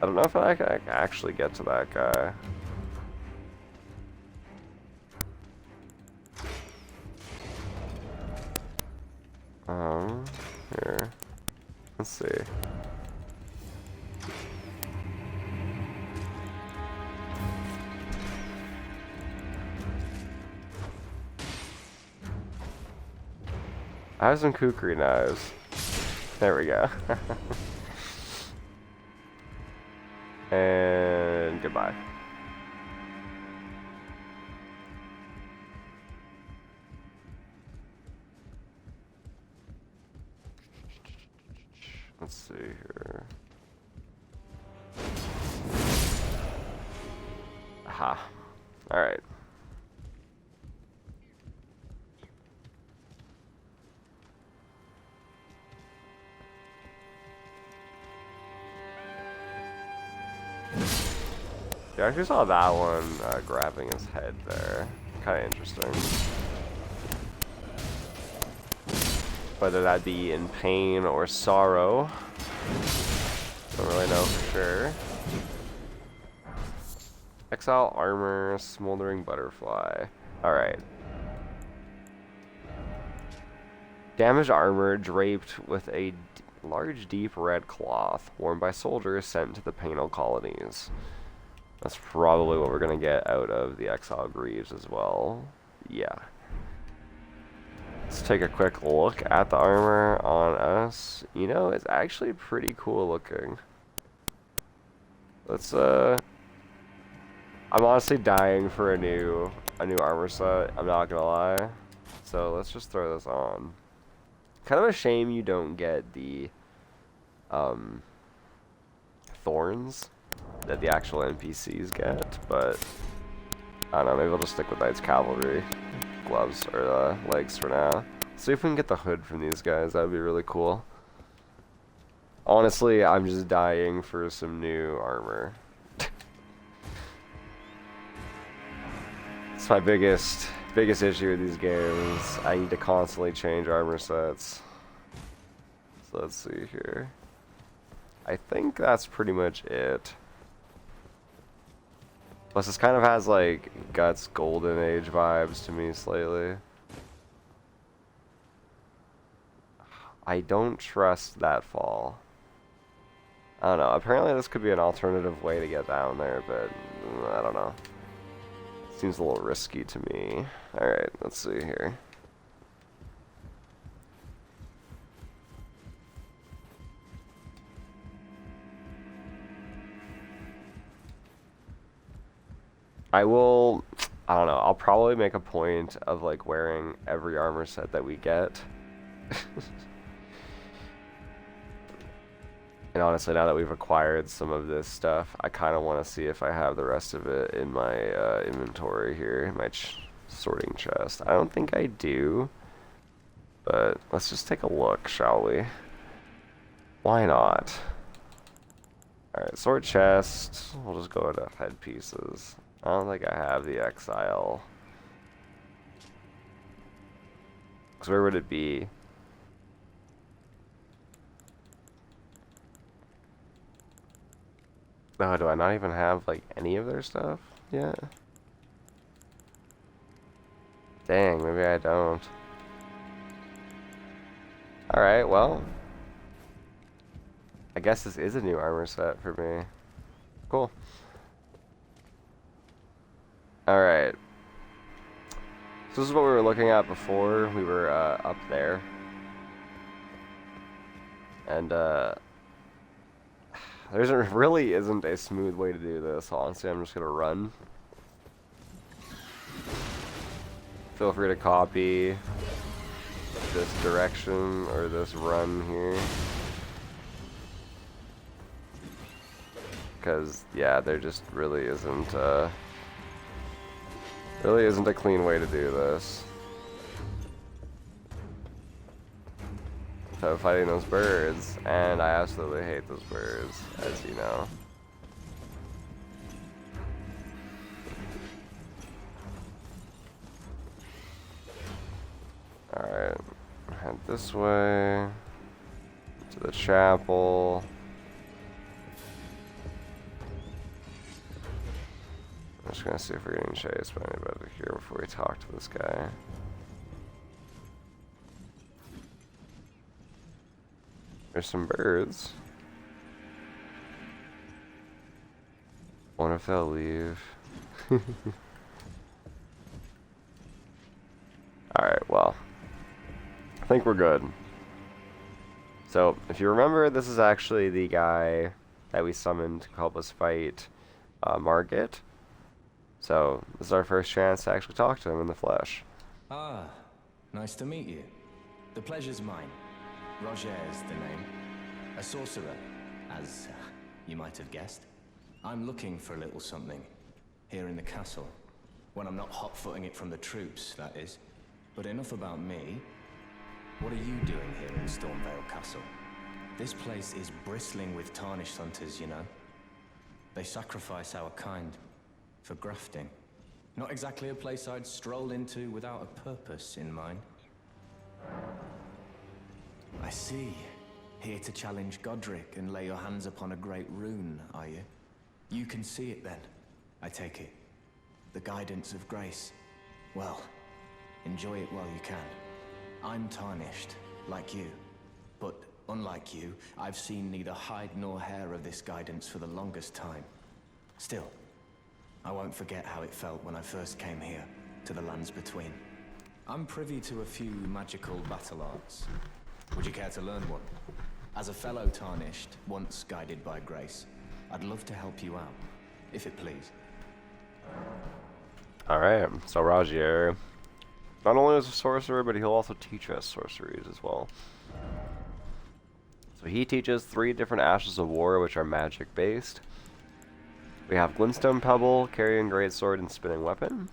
I don't know if I can actually get to that guy. Here. Let's see. I have some kukri knives. There we go. And goodbye. Let's see here. Aha. Alright. Yeah, I actually saw that one grabbing his head there. Kind of interesting. Whether that be in pain or sorrow, don't really know for sure. Exile armor, smoldering butterfly. Alright. Damaged armor draped with a large deep red cloth worn by soldiers sent to the penal colonies. That's probably what we're going to get out of the Exile Greaves as well. Yeah. Let's take a quick look at the armor on us. You know, it's actually pretty cool looking. Let's, I'm honestly dying for a new armor set, I'm not gonna lie. So let's just throw this on. Kind of a shame you don't get the, thorns that the actual NPCs get, but I don't know, maybe I'll just stick with Knight's Cavalry gloves or legs for now. See if we can get the hood from these guys. That would be really cool. Honestly, I'm just dying for some new armor. It's my biggest issue with these games. I need to constantly change armor sets. So let's see here. I think that's pretty much it. Plus, this kind of has, like, Guts Golden Age vibes to me slightly. I don't trust that fall. I don't know. Apparently, this could be an alternative way to get down there, but I don't know. Seems a little risky to me. Alright, let's see here. I don't know, I'll probably make a point of like wearing every armor set that we get. And honestly, now that we've acquired some of this stuff, I kind of want to see if I have the rest of it in my inventory here, in my sorting chest. I don't think I do, but let's just take a look, shall we? Why not? Alright, sword chest. We'll just go to headpieces. I don't think I have the Exile. Because where would it be? No, do I not even have, like, any of their stuff yet? Dang, maybe I don't. Alright, well. I guess this is a new armor set for me. Cool. Alright. So this is what we were looking at before. We were up there. And there really isn't a smooth way to do this. Honestly, I'm just going to run. Feel free to copy this direction or this run here. Because, yeah, there just really isn't a clean way to do this. So fighting those birds, and I absolutely hate those birds, as you know. Alright, head this way to the chapel. I'm just gonna see if we're getting chased by anybody here before we talk to this guy. There's some birds. Wonder if they'll leave. Alright, well. I think we're good. So, if you remember, this is actually the guy that we summoned to help us fight Margit. So, this is our first chance to actually talk to him in the flesh. Ah, nice to meet you. The pleasure's mine. Roger is the name. A sorcerer, as you might have guessed. I'm looking for a little something here in the castle. When I'm not hot-footing it from the troops, that is. But enough about me. What are you doing here in Stormviel Castle? This place is bristling with tarnished hunters, you know. They sacrifice our kind for grafting. Not exactly a place I'd stroll into without a purpose in mind. I see. Here to challenge Godric and lay your hands upon a great rune, are you? You can see it then, I take it. The guidance of grace. Well, enjoy it while you can. I'm tarnished, like you. But unlike you, I've seen neither hide nor hair of this guidance for the longest time. Still, I won't forget how it felt when I first came here, to the lands between. I'm privy to a few magical battle arts. Would you care to learn one? As a fellow tarnished, once guided by grace, I'd love to help you out, if it please. Alright, so Rogier, not only is a sorcerer, but he'll also teach us sorceries as well. So he teaches 3 different Ashes of War, which are magic based. We have Glintstone Pebble, Carrying Greatsword, and Spinning Weapon.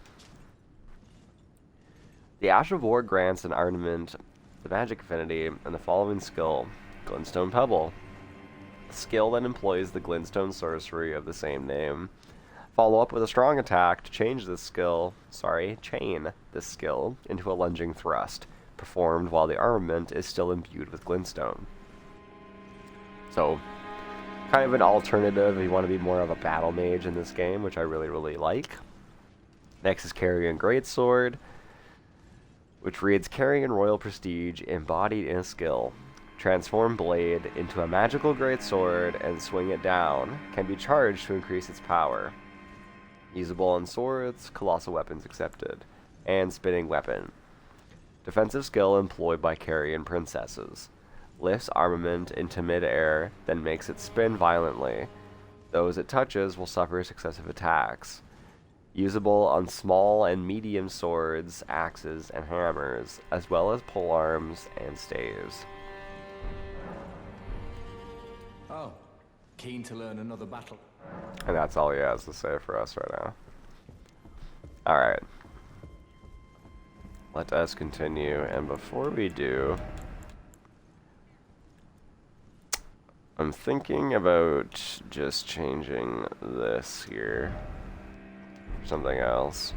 The Ash of War grants an ornament the magic affinity and the following skill: Glintstone Pebble, a skill that employs the glintstone sorcery of the same name. Follow up with a strong attack to chain this skill into a lunging thrust, performed while the armament is still imbued with glintstone. So, kind of an alternative if you want to be more of a battle mage in this game, which I really, really like. Next is Carrying Greatsword, which reads Carrying Royal Prestige embodied in a skill. Transform blade into a magical greatsword and swing it down. Can be charged to increase its power. Usable on swords, colossal weapons accepted. And Spinning Weapon. Defensive skill employed by Carrion princesses. Lifts armament into mid-air, then makes it spin violently. Those it touches will suffer successive attacks. Usable on small and medium swords, axes, and hammers, as well as polearms and staves. Oh, keen to learn another battle. And that's all he has to say for us right now. Alright. Let us continue, and before we do, I'm thinking about just changing this here for something else.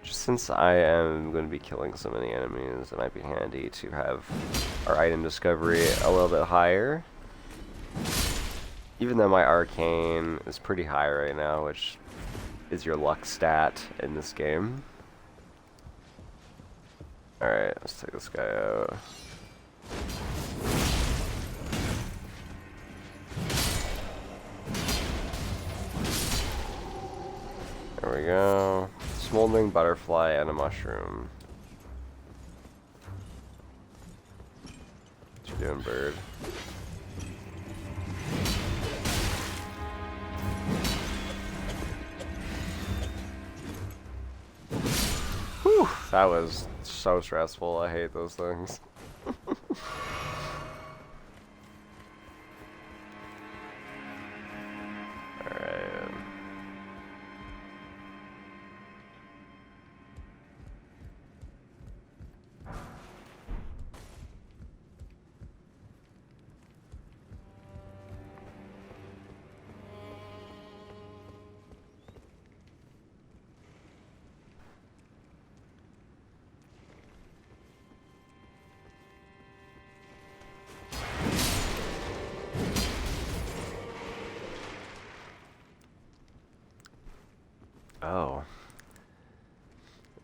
Just since I am going to be killing so many enemies, it might be handy to have our item discovery a little bit higher. Even though my arcane is pretty high right now, which is your luck stat in this game. Alright, let's take this guy out. There we go. Smoldering butterfly and a mushroom. What you doing, bird? Whew, that was so stressful. I hate those things. Alright. Oh.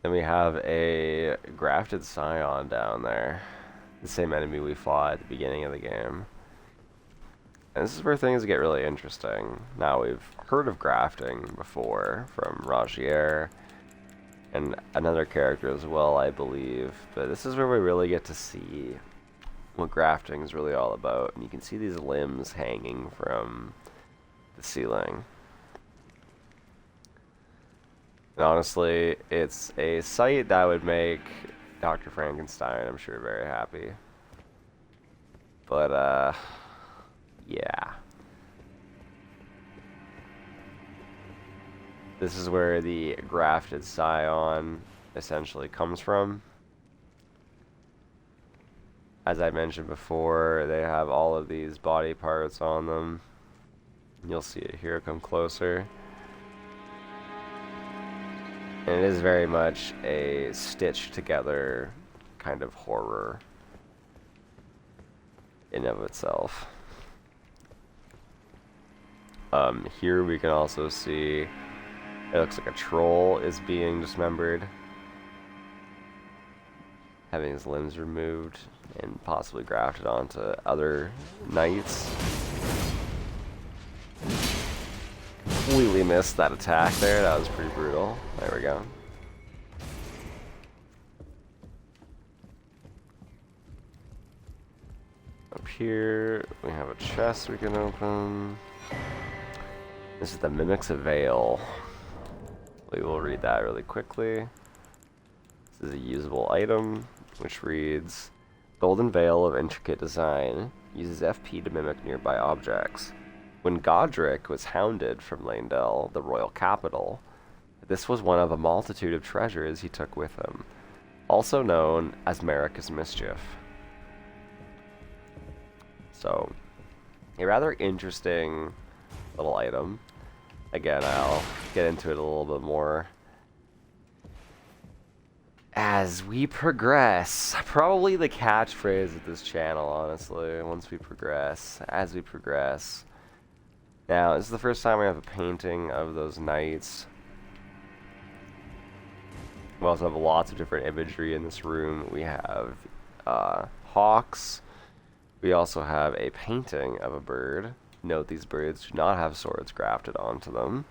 Then we have a grafted scion down there. The same enemy we fought at the beginning of the game. And this is where things get really interesting. Now, we've heard of grafting before from Rogier and another character as well, I believe. But this is where we really get to see what grafting is really all about. And you can see these limbs hanging from the ceiling. And honestly, it's a sight that would make Dr. Frankenstein, I'm sure, very happy. But, yeah. This is where the grafted scion essentially comes from. As I mentioned before, they have all of these body parts on them. You'll see it here come closer. And it is very much a stitched together kind of horror in of itself. Here we can also see it looks like a troll is being dismembered, having his limbs removed and possibly grafted onto other knights. Completely missed that attack there. That was pretty brutal. There we go. Up here, we have a chest we can open. This is the Mimic's Veil. We will read that really quickly. This is a usable item, which reads, Golden Veil of Intricate Design. Uses FP to mimic nearby objects. When Godric was hounded from Leyndell, the royal capital, this was one of a multitude of treasures he took with him, also known as Marika's Mischief. So, a rather interesting little item. Again, I'll get into it a little bit more as we progress. Probably the catchphrase of this channel, honestly, once we progress, as we progress. Now, this is the first time we have a painting of those knights. We also have lots of different imagery in this room. We have hawks. We also have a painting of a bird. Note these birds do not have swords grafted onto them.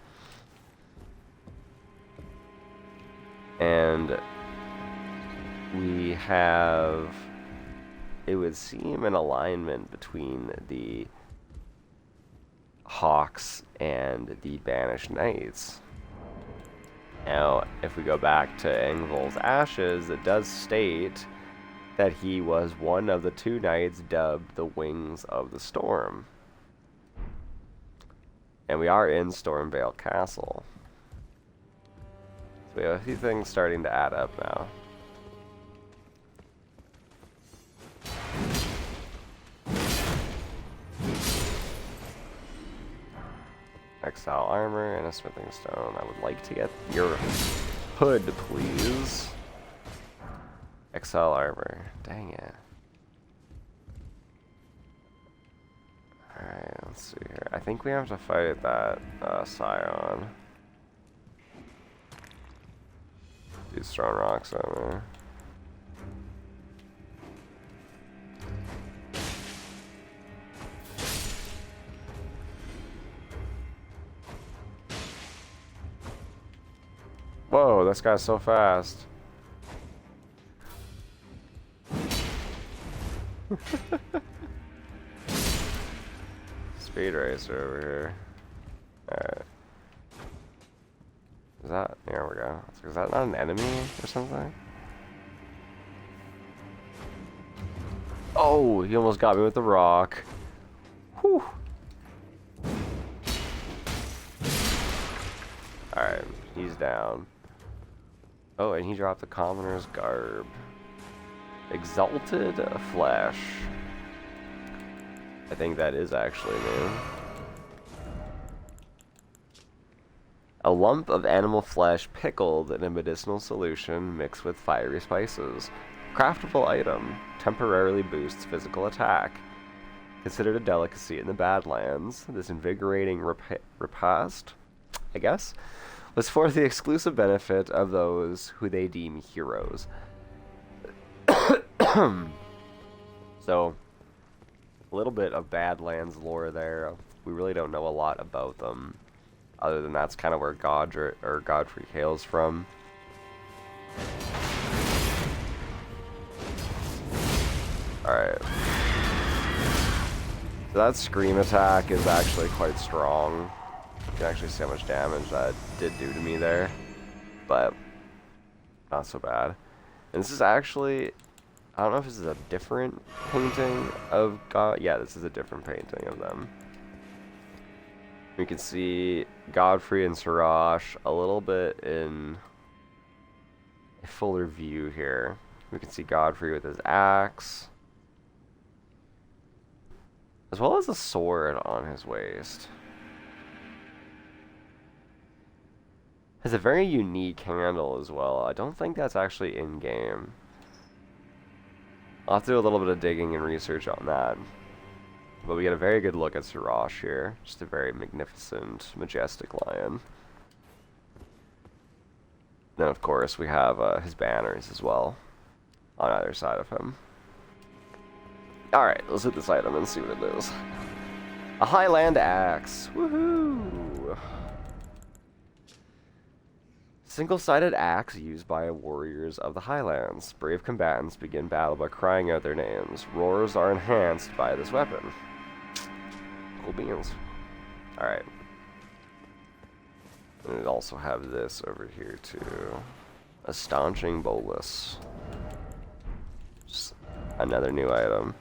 And we have, it would seem, an alignment between the hawks and the banished knights. Now, if we go back to Engvall's ashes, it does state that he was one of the two knights dubbed the Wings of the Storm. And we are in Stormviel Castle. So we have a few things starting to add up now. Exile armor and a smithing stone. I would like to get your hood, please. Exile armor. Dang it. Alright, let's see here. I think we have to fight that scion. Dude's throwing rocks at me. Whoa, this guy's so fast. Speed racer over here. Alright. Is that... There we go. Is that not an enemy or something? Oh, he almost got me with the rock. Whew. Alright, he's down. Oh, and he dropped the commoner's garb. Exalted flesh. I think that is actually new. A lump of animal flesh pickled in a medicinal solution mixed with fiery spices. Craftable item. Temporarily boosts physical attack. Considered a delicacy in the Badlands, this invigorating repast, I guess, was for the exclusive benefit of those who they deem heroes. So, a little bit of Badlands lore there. We really don't know a lot about them, other than that's kind of where Godfrey hails from. Alright. So that scream attack is actually quite strong. You can actually see how much damage that did do to me there. But, not so bad. And this is actually... I don't know if this is a different painting of God. Yeah, this is a different painting of them. We can see Godfrey and Siraj a little bit in a fuller view here. We can see Godfrey with his axe, as well as a sword on his waist. Has a very unique handle as well. I don't think that's actually in-game. I'll have to do a little bit of digging and research on that. But we get a very good look at Siraj here. Just a very magnificent, majestic lion. Then, of course, we have his banners as well on either side of him. Alright, let's hit this item and see what it is. A Highland Axe. Woohoo! Single-sided axe used by warriors of the Highlands. Brave combatants begin battle by crying out their names. Roars are enhanced by this weapon. Cool beans. Alright. And we also have this over here too. A Staunching Bolus. Just another new item.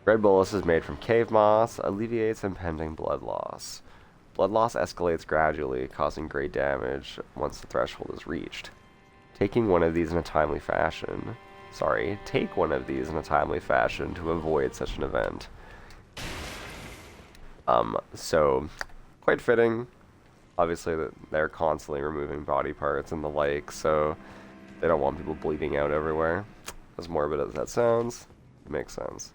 Red bolus is made from cave moss, alleviates impending blood loss. Blood loss escalates gradually, causing great damage once the threshold is reached. Take one of these in a timely fashion to avoid such an event. So, quite fitting. Obviously, they're constantly removing body parts and the like, so they don't want people bleeding out everywhere. As morbid as that sounds, it makes sense.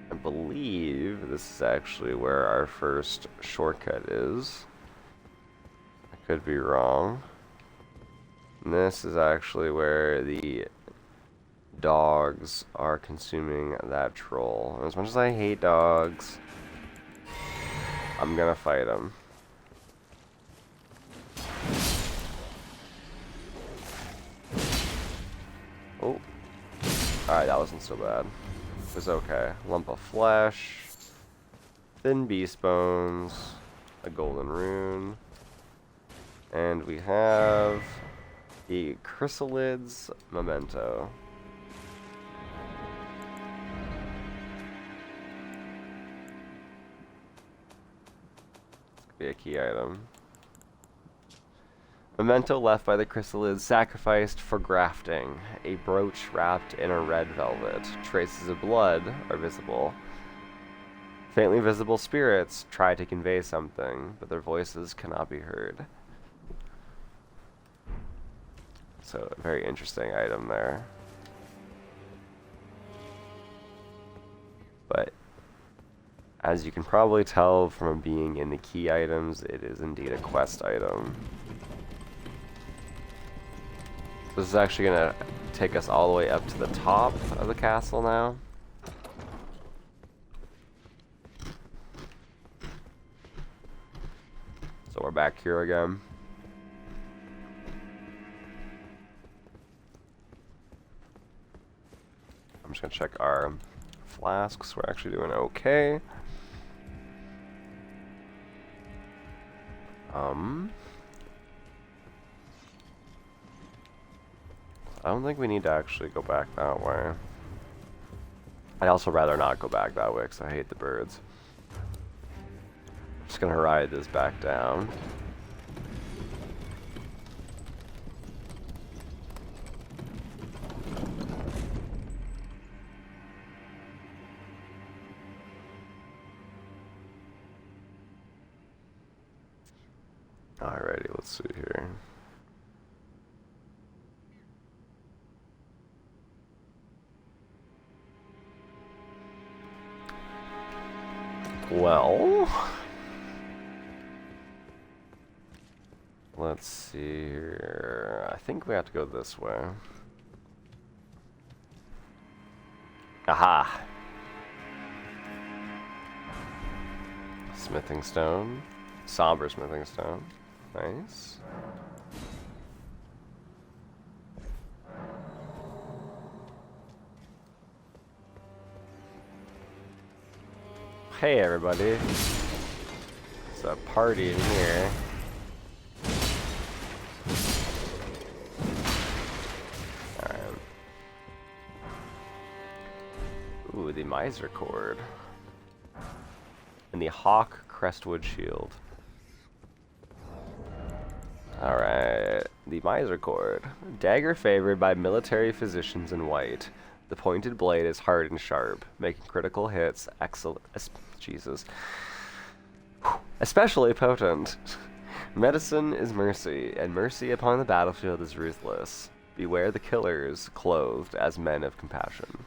I believe this is actually where our first shortcut is. I could be wrong. And this is actually where the dogs are consuming that troll. As much as I hate dogs, I'm gonna fight them. Oh. Alright, that wasn't so bad. It was okay. Lump of flesh, thin beast bones, a golden rune, and we have the Chrysalids memento. This could be a key item. Memento left by the Chrysalids sacrificed for grafting. A brooch wrapped in a red velvet. Traces of blood are visible. Faintly visible spirits try to convey something, but their voices cannot be heard. So, a very interesting item there. But, as you can probably tell from being in the key items, it is indeed a quest item. This is actually going to take us all the way up to the top of the castle now. we're back here again. I'm just gonna check our flasks. We're actually doing okay. I don't think we need to actually go back that way. I'd also rather not go back that way because I hate the birds. Just gonna ride this back down. Alrighty, let's see here. Well, let's see here. I think we have to go this way. Aha! Smithing stone. Somber smithing stone. Nice. Hey everybody. It's a party in here. Alright. Ooh, the miser cord. And the hawk crestwood shield. Alright, the miser cord. Dagger favored by military physicians in white. The pointed blade is hard and sharp, making critical hits especially potent. Medicine is mercy, and mercy upon the battlefield is ruthless. Beware the killers, clothed as men of compassion.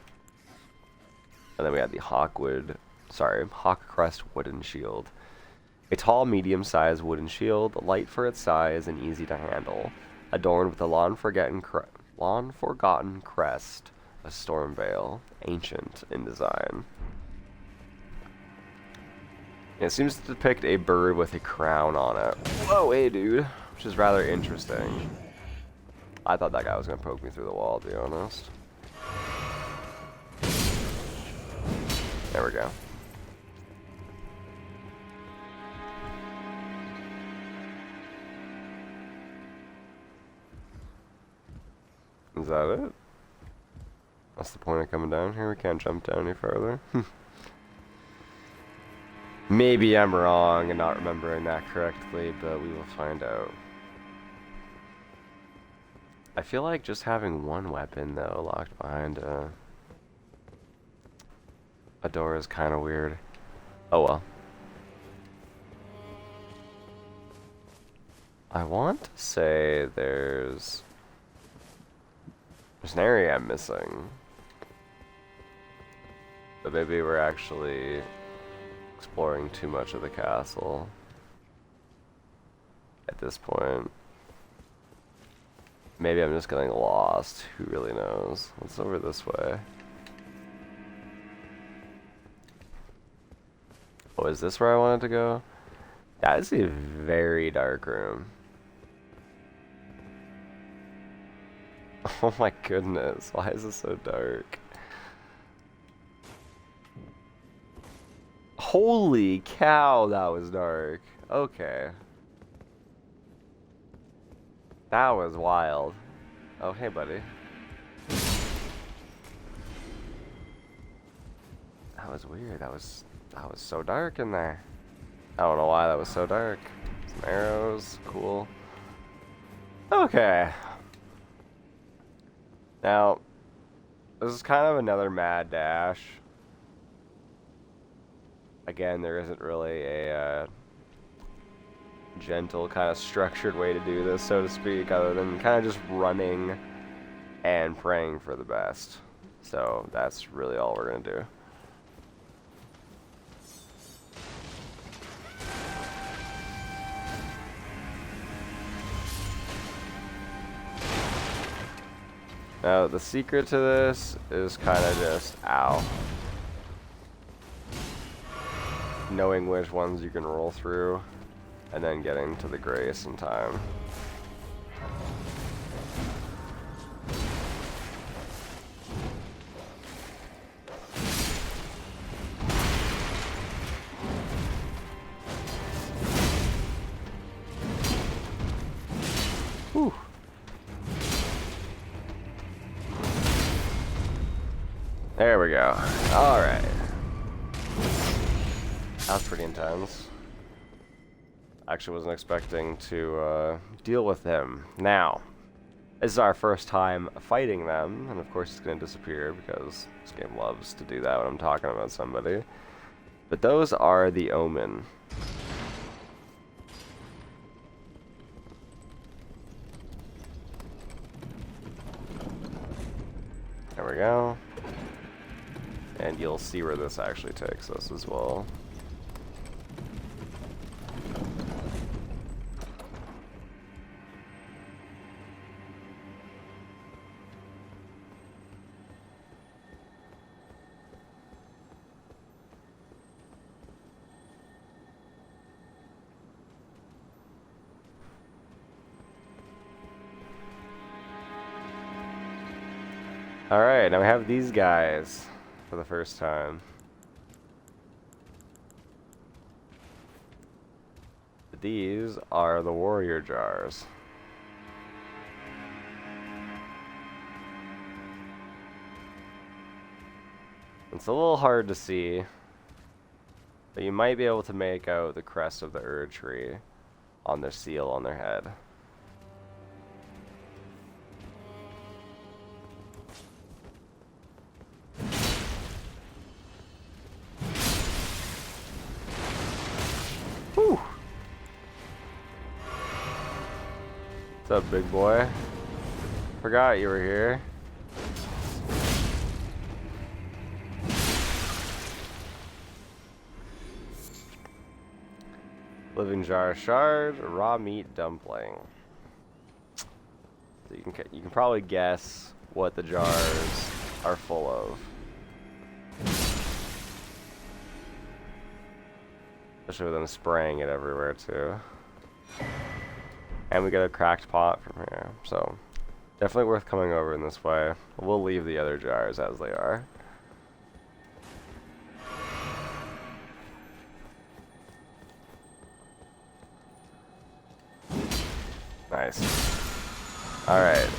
And then we have the hawk crest wooden shield. A tall, medium-sized wooden shield, light for its size and easy to handle, adorned with a long-forgotten crest, a Stormviel, ancient in design. It seems to depict a bird with a crown on it. Whoa, hey dude, which is rather interesting. I thought that guy was gonna poke me through the wall, to be honest. There we go. Is that it? That's the point of coming down here? We can't jump down any further? Maybe I'm wrong and not remembering that correctly, but we will find out. I feel like just having one weapon, though, locked behind a door is kind of weird. Oh well. I want to say there's an area I'm missing. But maybe we're actually exploring too much of the castle at this point. Maybe I'm just getting lost. Who really knows? What's over this way? Oh, is this where I wanted to go? That is a very dark room. Oh my goodness, why is it so dark? Holy cow, that was dark. Okay. That was wild. Oh, hey buddy. That was weird. That was so dark in there. I don't know why that was so dark. Some arrows, cool. Okay. Now, this is kind of another mad dash. Again, there isn't really a gentle, kind of structured way to do this, so to speak, other than kind of just running and praying for the best. So that's really all we're going to do. Now, the secret to this is kind of just, ow. Knowing which ones you can roll through. and then getting to the Grace in time. Whew. There we go. Alright. That was pretty intense. Actually wasn't expecting to deal with him. Now, this is our first time fighting them, and of course it's going to disappear because this game loves to do that when I'm talking about somebody. But those are the Omen. There we go. And you'll see where this actually takes us as well. Alright, now we have these guys for the first time. These are the warrior jars. It's a little hard to see, but you might be able to make out the crest of the Erd tree on their seal on their head. Whew. What's up, big boy? Forgot you were here. Living jar shard, raw meat dumpling. So you can probably guess what the jars are full of. Especially with them spraying it everywhere too. And we get a cracked pot from here, so definitely worth coming over in this way. We'll leave the other jars as they are. Nice. Alright.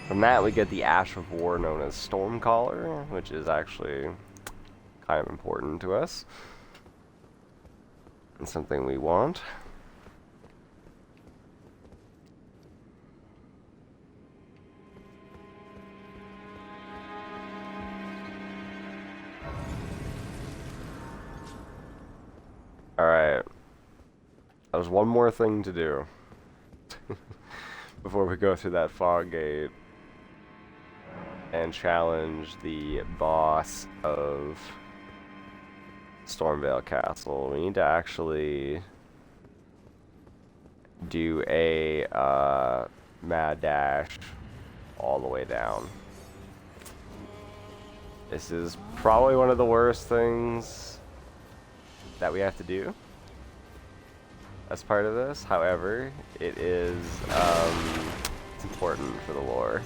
From that we get the Ash of War known as Stormcaller, which is actually kind of important to us. And something we want. Alright. There's one more thing to do before we go through that fog gate and challenge the boss of Stormviel Castle. We need to actually do a mad dash all the way down. This is probably one of the worst things that we have to do as part of this. However, it is it's important for the lore.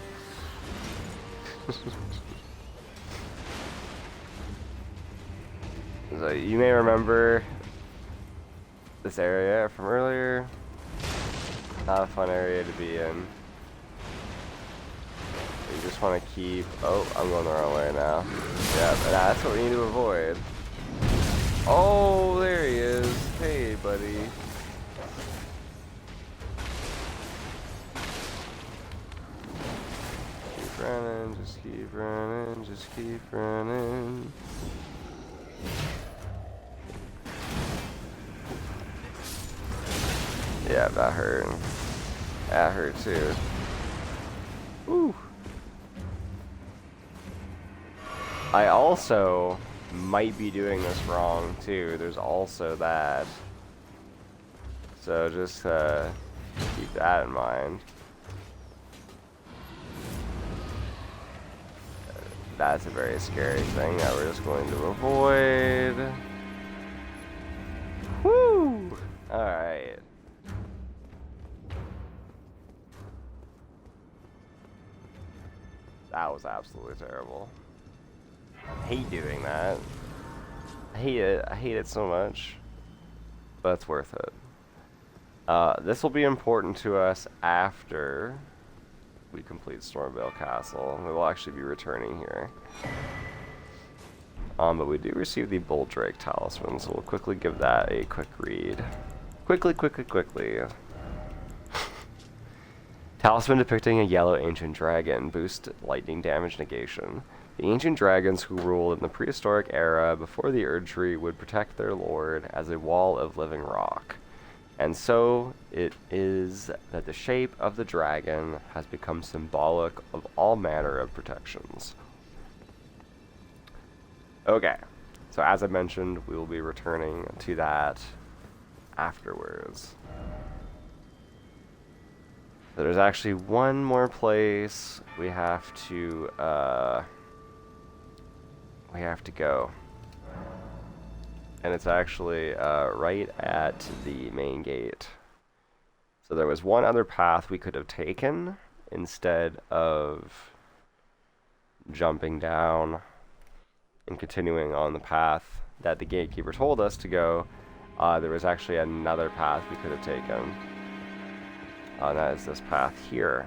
So you may remember this area from earlier. Not a fun area to be in. You just want to keep... Oh, I'm going the wrong way now. Yeah, but that's what we need to avoid. Oh, there he is. Hey, buddy. Keep running, just keep running, just keep running. Yeah, that hurt. That hurt too. Woo. I also might be doing this wrong too. There's also that. So just keep that in mind. That's a very scary thing that we're just going to avoid. Woo! Alright. That was absolutely terrible. I hate doing that. I hate it. I hate it so much. But it's worth it. This will be important to us after we complete Stormviel Castle. We will actually be returning here. But we do receive the Bold Drake Talisman, so we'll quickly give that a quick read. Quickly. Talisman depicting a yellow ancient dragon. Boost lightning damage negation. The ancient dragons who ruled in the prehistoric era before the Erdtree would protect their lord as a wall of living rock. And so it is that the shape of the dragon has become symbolic of all manner of protections. Okay, so as I mentioned, we will be returning to that afterwards. There's actually one more place we have to go. And it's actually right at the main gate. So there was one other path we could have taken instead of jumping down and continuing on the path that the gatekeeper told us to go. There was actually another path we could have taken. And that is this path here.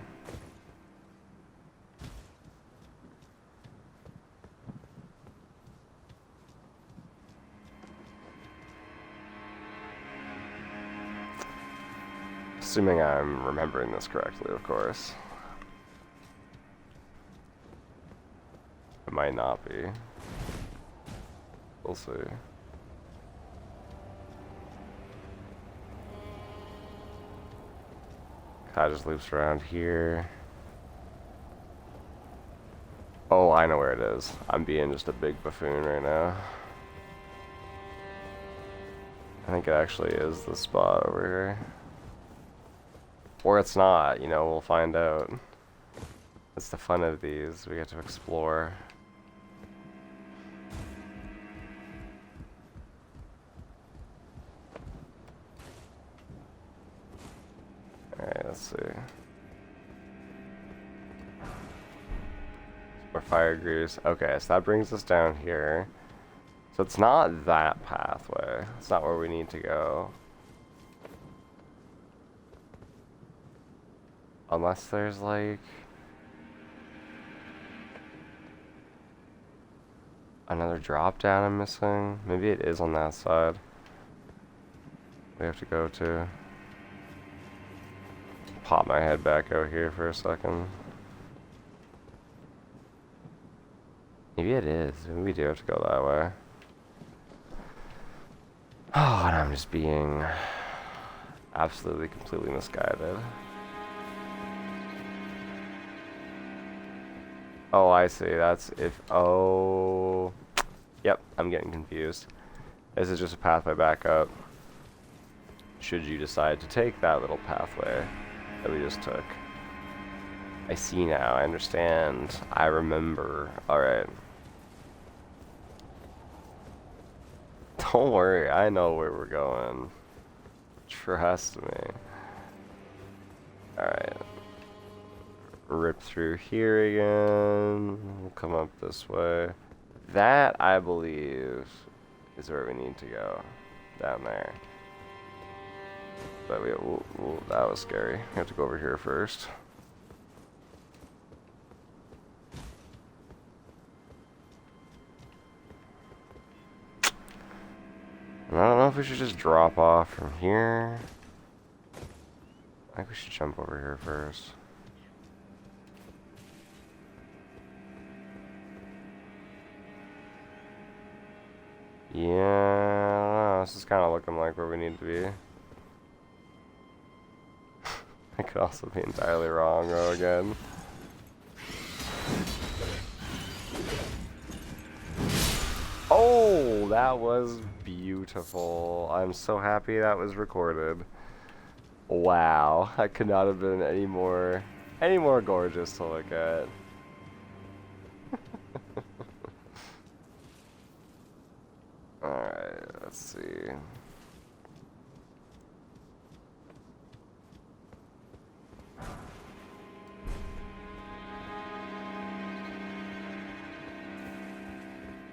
Assuming I'm remembering this correctly, of course. It might not be. We'll see. Kind of just loops around here. Oh, I know where it is. I'm being just a big buffoon right now. I think it actually is the spot over here. Or it's not, you know, we'll find out. That's the fun of these, we get to explore. Alright, let's see. More fire grease. Okay, so that brings us down here. So it's not that pathway. It's not where we need to go. Unless there's like another drop down I'm missing. Maybe it is on that side. We have to go to. Pop my head back out here for a second. Maybe it is. Maybe we do have to go that way. Oh, and I'm just being absolutely, completely misguided. Oh, I see. That's if... Oh... Yep, I'm getting confused. This is just a pathway back up. Should you decide to take that little pathway that we just took. I see now. I understand. I remember. Alright. Don't worry. I know where we're going. Trust me. Alright. Rip through here again. We'll come up this way. That, I believe, is where we need to go. Down there. But that was scary. We have to go over here first. And I don't know if we should just drop off from here. I think we should jump over here first. Yeah, I don't know. This is kind of looking like where we need to be. I could also be entirely wrong, though, again. Oh, that was beautiful. I'm so happy that was recorded. Wow, that could not have been any more gorgeous to look at. Alright, let's see.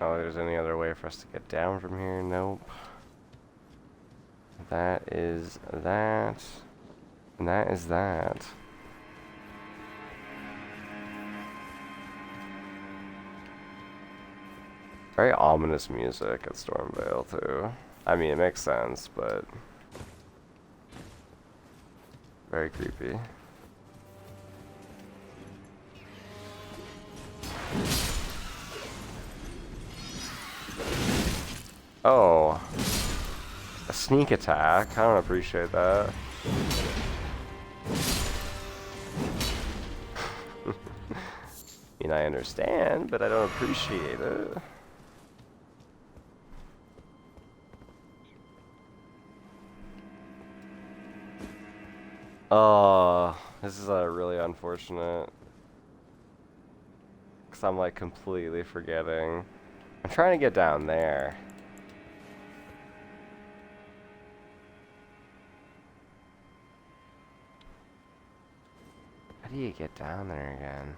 Oh, there's any other way for us to get down from here? Nope. That is that. And that is that. Very ominous music at Stormviel, too. I mean, it makes sense, but very creepy. Oh. A sneak attack. I don't appreciate that. I mean, I understand, but I don't appreciate it. Oh, this is really unfortunate. Because I'm like completely forgetting. I'm trying to get down there. How do you get down there again?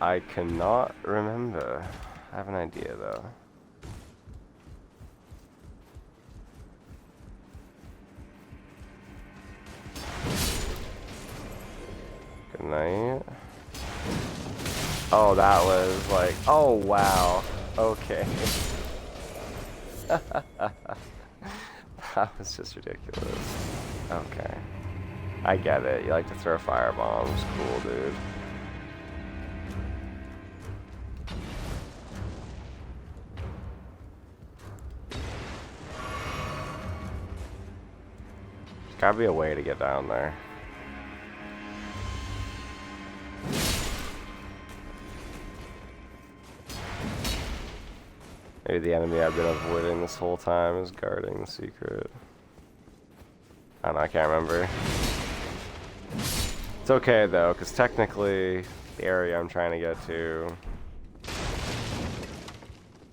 I cannot remember. I have an idea though. Good night. Oh, that was like, oh wow. Okay. That was just ridiculous. Okay. I get it. You like to throw firebombs. Cool, dude. There's gotta be a way to get down there. Maybe the enemy I've been avoiding this whole time is guarding the secret. I don't know, I can't remember. It's okay though, because technically the area I'm trying to get to,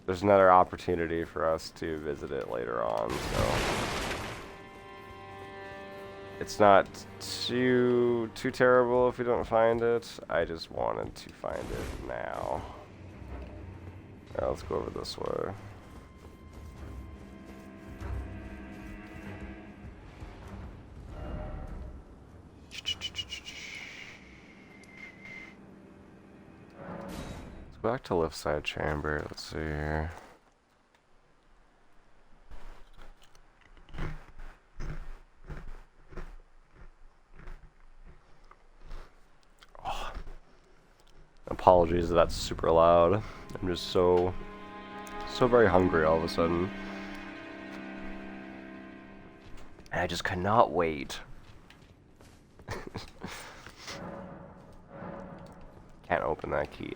there's another opportunity for us to visit it later on, so it's not too terrible if we don't find it. I just wanted to find it now. Alright, let's go over this way. Let's go back to left side chamber. Let's see here. Oh. Apologies if that's super loud. I'm just so very hungry all of a sudden. And I just cannot wait. Can't open that key.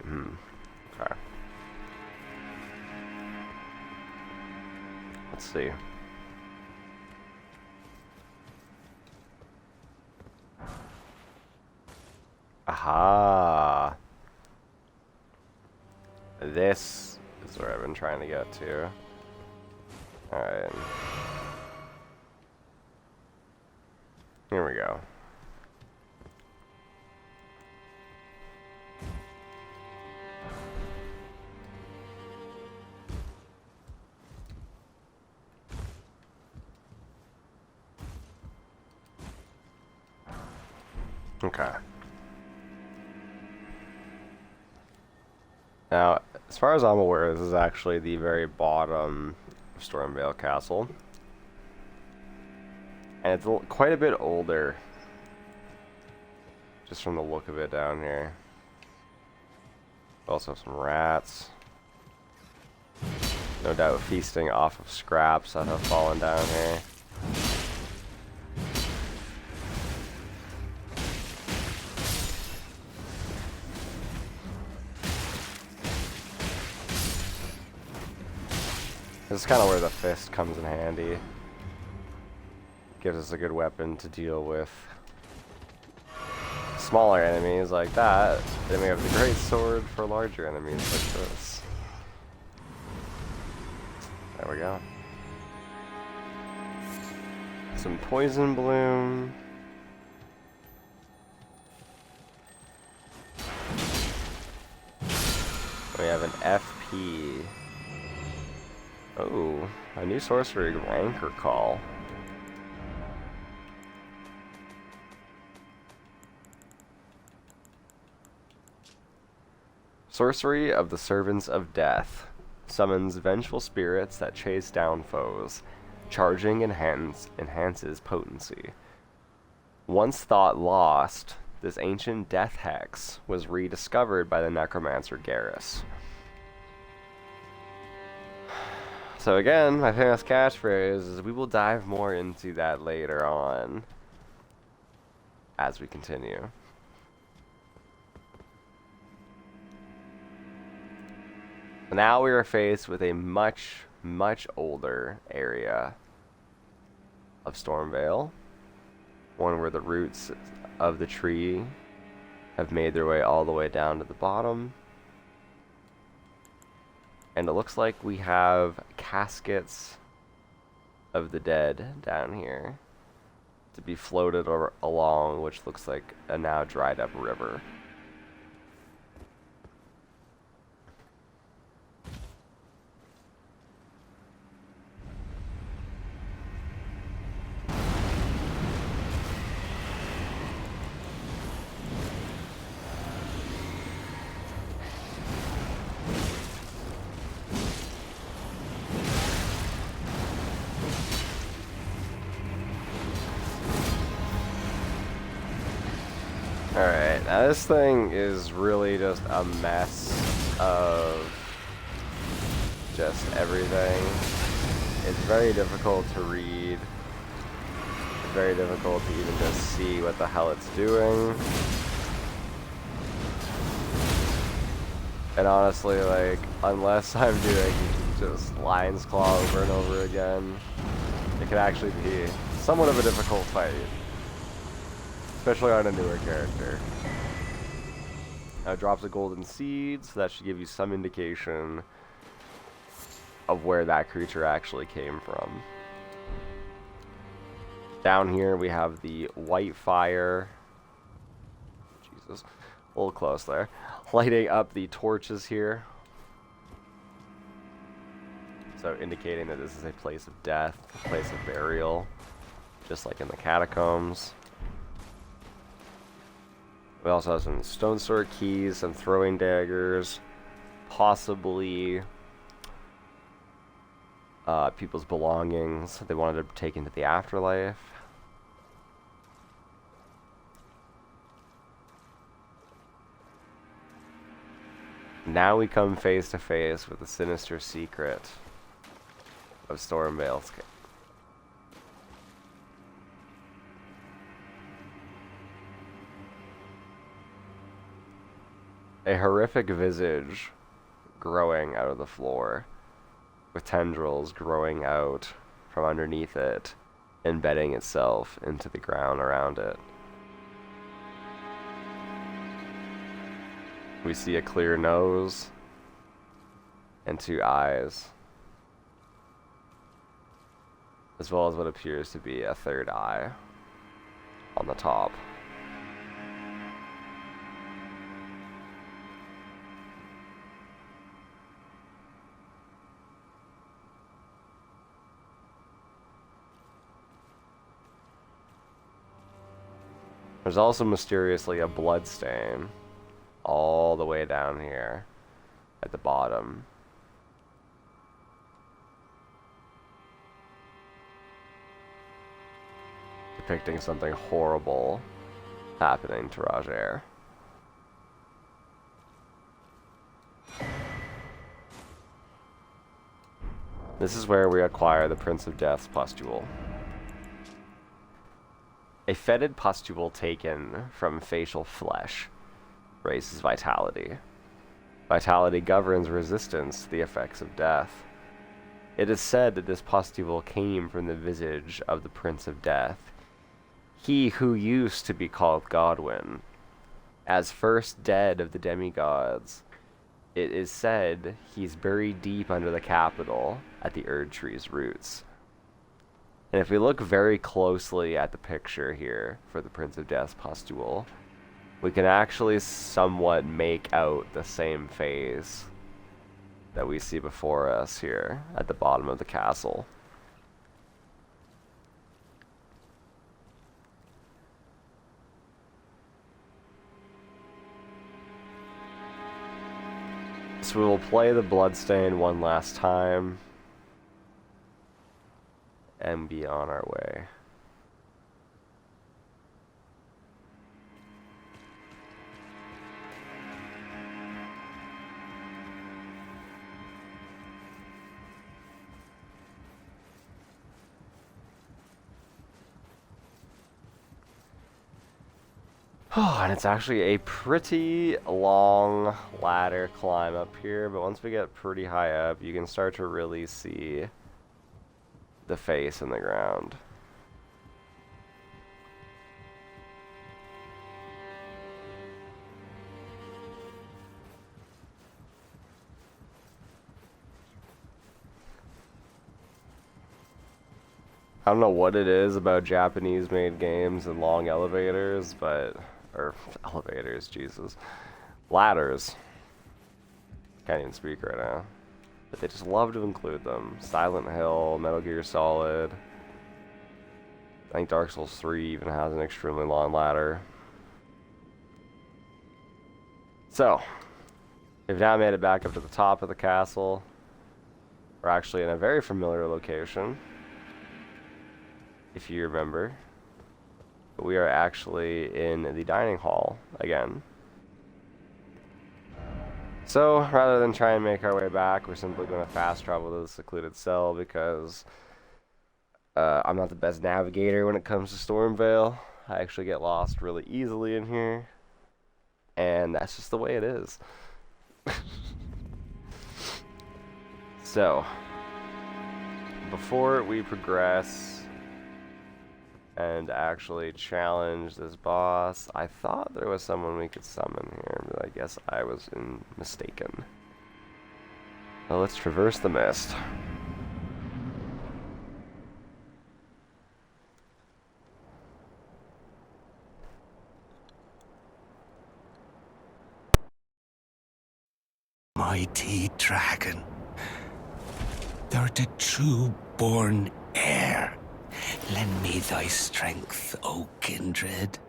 Okay. Let's see. Aha. This is where I've been trying to get to. Alright. Here we go. Okay. Now, as far as I'm aware, this is actually the very bottom of Stormviel Castle. And it's quite a bit older. Just from the look of it down here. Also have some rats. No doubt feasting off of scraps that have fallen down here. This is kind of where the fist comes in handy. Gives us a good weapon to deal with smaller enemies like that. Then we have the great sword for larger enemies like this. There we go. Some poison bloom. We have an FP. Oh, a new sorcery, Ranker Call. Sorcery of the Servants of Death. Summons vengeful spirits that chase down foes. Charging enhances potency. Once thought lost, this ancient death hex was rediscovered by the necromancer Garrus. So again, my famous catchphrase is we will dive more into that later on as we continue. Now we are faced with a much, much older area of Stormviel. One where the roots of the tree have made their way all the way down to the bottom. And it looks like we have caskets of the dead down here to be floated along, which looks like a now dried up river. Alright, now this thing is really just a mess of just everything. It's very difficult to read. It's very difficult to even just see what the hell it's doing. And honestly, like, unless I'm doing just Lion's Claw over and over again, it could actually be somewhat of a difficult fight. Especially on a newer character. Now it drops a golden seed, so that should give you some indication of where that creature actually came from. Down here we have the white fire. Jesus, a little close there. Lighting up the torches here. So indicating that this is a place of death, a place of burial, just like in the catacombs. We also have some stone sword keys, some throwing daggers, possibly people's belongings they wanted to take into the afterlife. Now we come face to face with the sinister secret of Stormviel's. A horrific visage growing out of the floor, with tendrils growing out from underneath it, embedding itself into the ground around it. We see a clear nose and two eyes, as well as what appears to be a third eye on the top. There's also mysteriously a blood stain all the way down here at the bottom. Depicting something horrible happening to Roger. This is where we acquire the Prince of Death's pustule. A fetid pustule taken from facial flesh raises vitality. Vitality governs resistance to the effects of death. It is said that this pustule came from the visage of the Prince of Death, he who used to be called Godwyn. As first dead of the demigods, it is said he's buried deep under the capital at the Erd Tree's roots. And if we look very closely at the picture here for the Prince of Death's pustule, we can actually somewhat make out the same phase that we see before us here at the bottom of the castle. So we will play the Bloodstain one last time and be on our way. Oh, and it's actually a pretty long ladder climb up here, but once we get pretty high up, you can start to really see the face in the ground. I don't know what it is about Japanese-made games and long elevators, but... or elevators, Jesus. Ladders. Can't even speak right now. But they just love to include them. Silent Hill, Metal Gear Solid. I think Dark Souls 3 even has an extremely long ladder. So, we've now made it back up to the top of the castle. We're actually in a very familiar location, if you remember. But we are actually in the dining hall again. So, rather than try and make our way back, we're simply going to fast travel to the secluded cell because I'm not the best navigator when it comes to Stormviel. I actually get lost really easily in here. And that's just the way it is. So, before we progress and actually challenge this boss, I thought there was someone we could summon here, but I guess I was mistaken. Well, let's traverse the mist. Mighty dragon, thou art a true-born heir. Lend me thy strength, O kindred.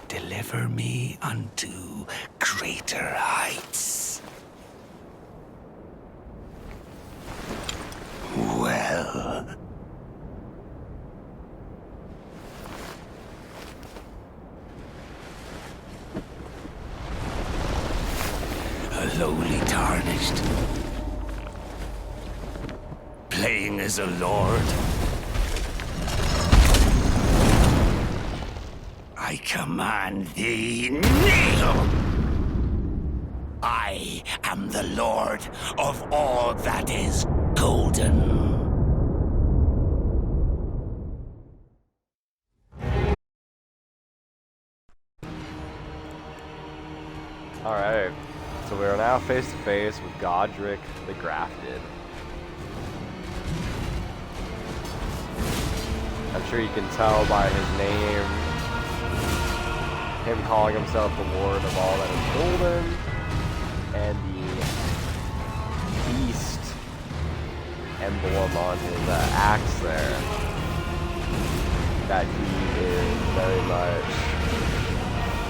Deliver me unto greater heights. Well, a lowly tarnished, playing as a lord. I command thee, kneel! I am the lord of all that is golden. Alright, so we are now face to face with Godric the Grafted. I'm sure you can tell by his name, him calling himself the Lord of all that is golden, and the beast emblem on his axe there, that he is very much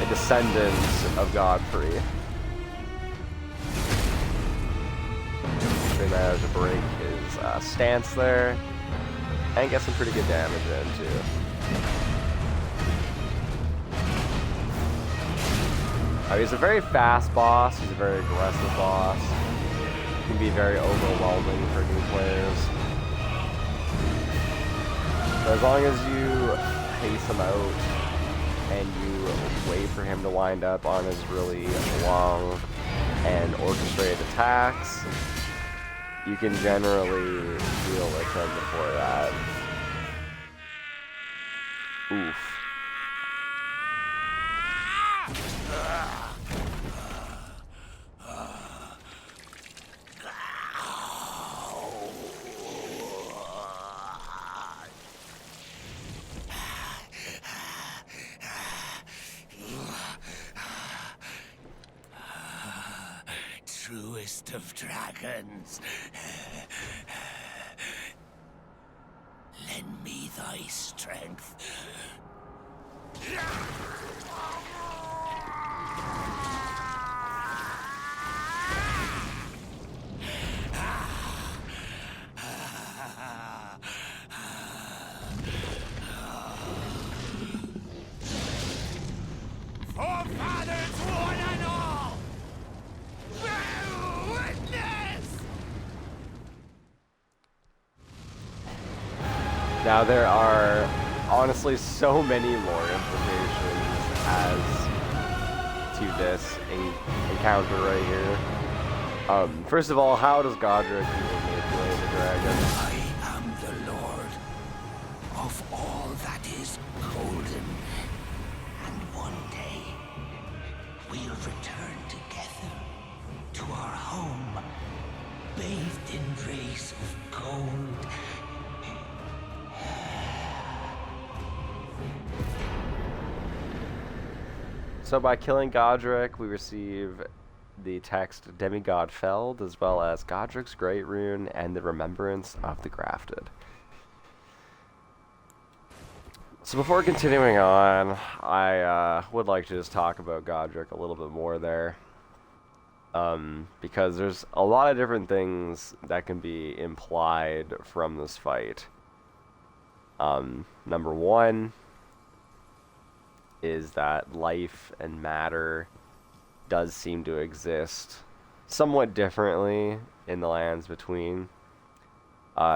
a descendant of Godfrey. They managed to break his stance there, and get some pretty good damage in too. He's a very fast boss, he's a very aggressive boss. He can be very overwhelming for new players. But as long as you pace him out and you wait for him to wind up on his really long and orchestrated attacks, you can generally deal with him before that. Oof. truest of dragons. Lend me thy strength. Forefathers, one and all! Bear witness! Now there are honestly so many lore implications as to this encounter right here. First of all, how does Godric even manipulate the dragon? I am the Lord of all that is golden. And one day, we'll return together to our home, bathed in rays of gold. So by killing Godric, we receive the text Demigod Felled, as well as Godric's Great Rune and the Remembrance of the Grafted. So before continuing on, I would like to just talk about Godric a little bit more there. Because there's a lot of different things that can be implied from this fight. Number one is that life and matter does seem to exist somewhat differently in the lands between.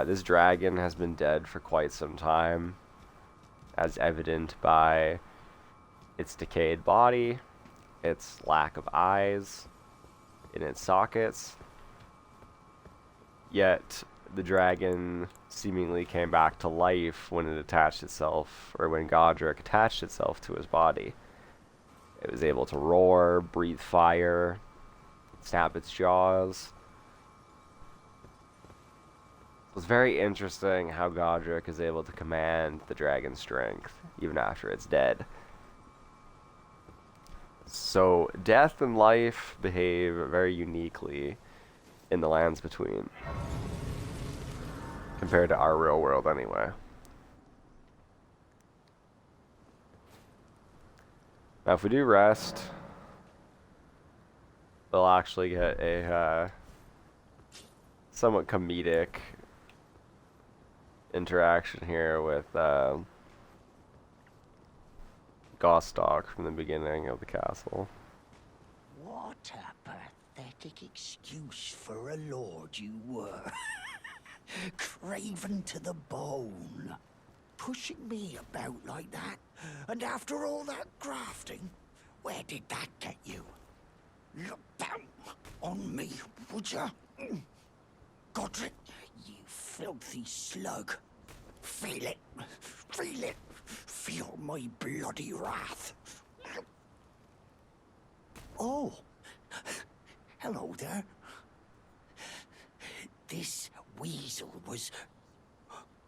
This dragon has been dead for quite some time, as evident by its decayed body, its lack of eyes in its sockets. Yet the dragon seemingly came back to life when it attached itself, or when Godric attached itself to his body. It was able to roar, breathe fire, snap its jaws. It was very interesting how Godric is able to command the dragon's strength, even after it's dead. So, death and life behave very uniquely in the lands between, compared to our real world anyway. Now if we do rest, we'll actually get a somewhat comedic interaction here with Gostock from the beginning of the castle. What a pathetic excuse for a lord you were. Craven to the bone. Pushing me about like that. And after all that grafting, where did that get you? Look down on me, would ya? Godric, you filthy slug. Feel it. Feel it. Feel my bloody wrath. Oh. Hello there. This weasel was...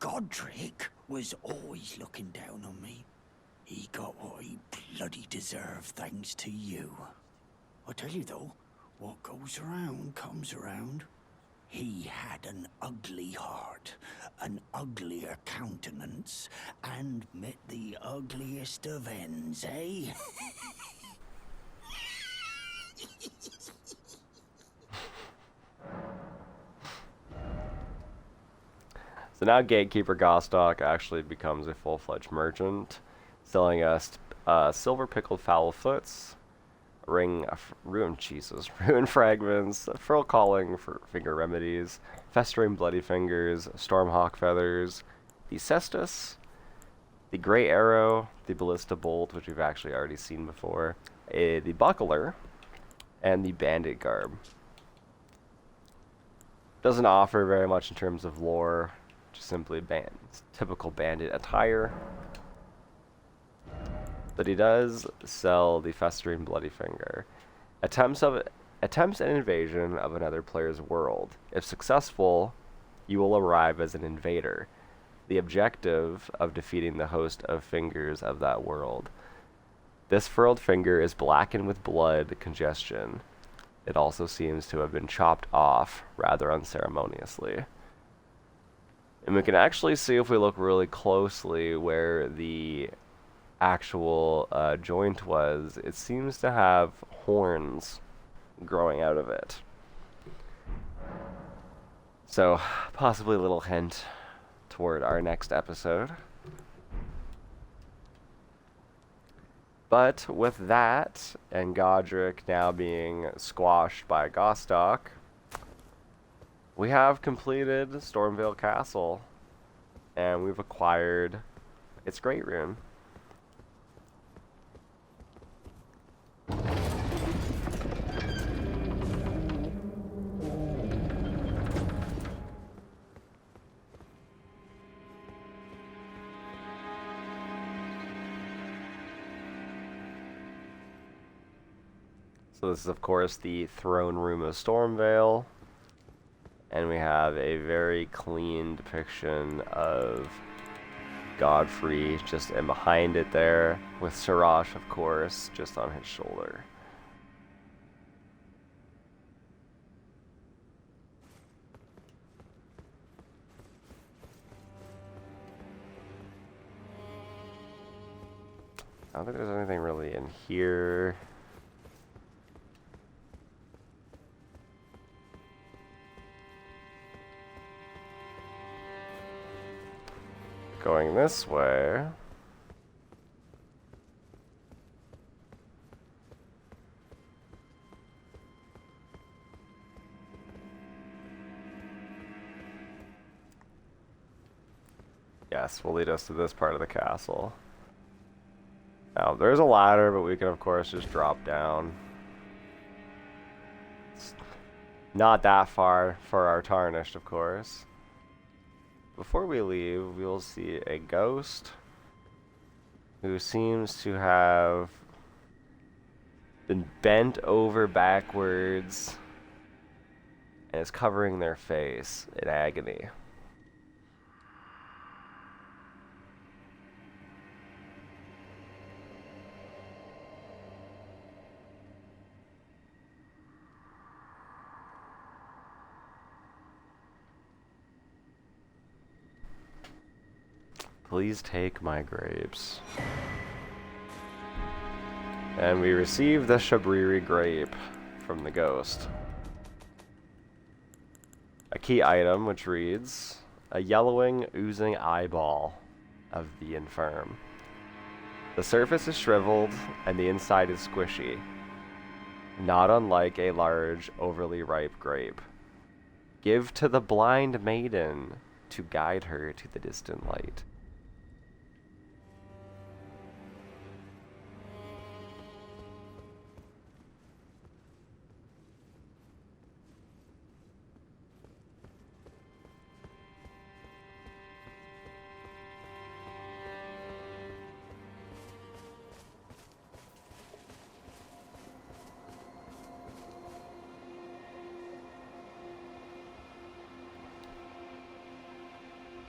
Godric was always looking down on me. He got what he bloody deserved thanks to you. I tell you though, what goes around comes around. He had an ugly heart, an uglier countenance, and met the ugliest of ends, eh? So now Gatekeeper Gostock actually becomes a full-fledged merchant, selling us silver pickled foul foots, ruined fragments, frill calling for finger remedies, festering bloody fingers, stormhawk feathers, the cestus, the gray arrow, the ballista bolt, which we've actually already seen before, the buckler, and the bandit garb. Doesn't offer very much in terms of lore, just simply typical bandit attire. But he does sell the festering bloody finger. Attempts an invasion of another player's world. If successful, you will arrive as an invader. The objective of defeating the host of fingers of that world. This furled finger is blackened with blood congestion. it also seems to have been chopped off rather unceremoniously. And we can actually see, if we look really closely, where the actual joint was. It seems to have horns growing out of it. So, possibly a little hint toward our next episode. But with that, and Godric now being squashed by Gostock, we have completed Stormviel Castle, and we've acquired its Great Rune. So this is, of course, the throne room of Stormviel. And we have a very clean depiction of Godfrey just in behind it there, with Siraj, of course, just on his shoulder. I don't think there's anything really in here. Going this way. Yes, will lead us to this part of the castle. Now, there's a ladder, but we can, of course, just drop down. It's not that far for our Tarnished, of course. Before we leave, we'll see a ghost who seems to have been bent over backwards and is covering their face in agony. Please take my grapes. And we receive the Shabriri grape from the ghost. A key item which reads, a yellowing, oozing eyeball of the infirm. The surface is shriveled and the inside is squishy, not unlike a large, overly ripe grape. Give to the blind maiden to guide her to the distant light.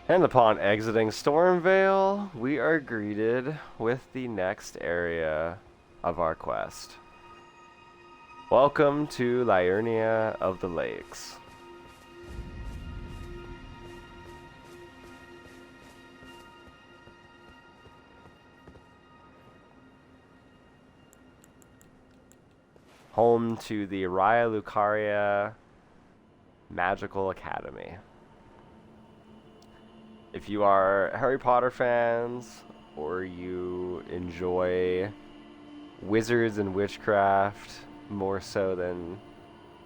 And upon exiting Stormviel, we are greeted with the next area of our quest. Welcome to Liurnia of the Lakes. Home to the Raya Lucaria Magical Academy. If you are Harry Potter fans, or you enjoy wizards and witchcraft more so than,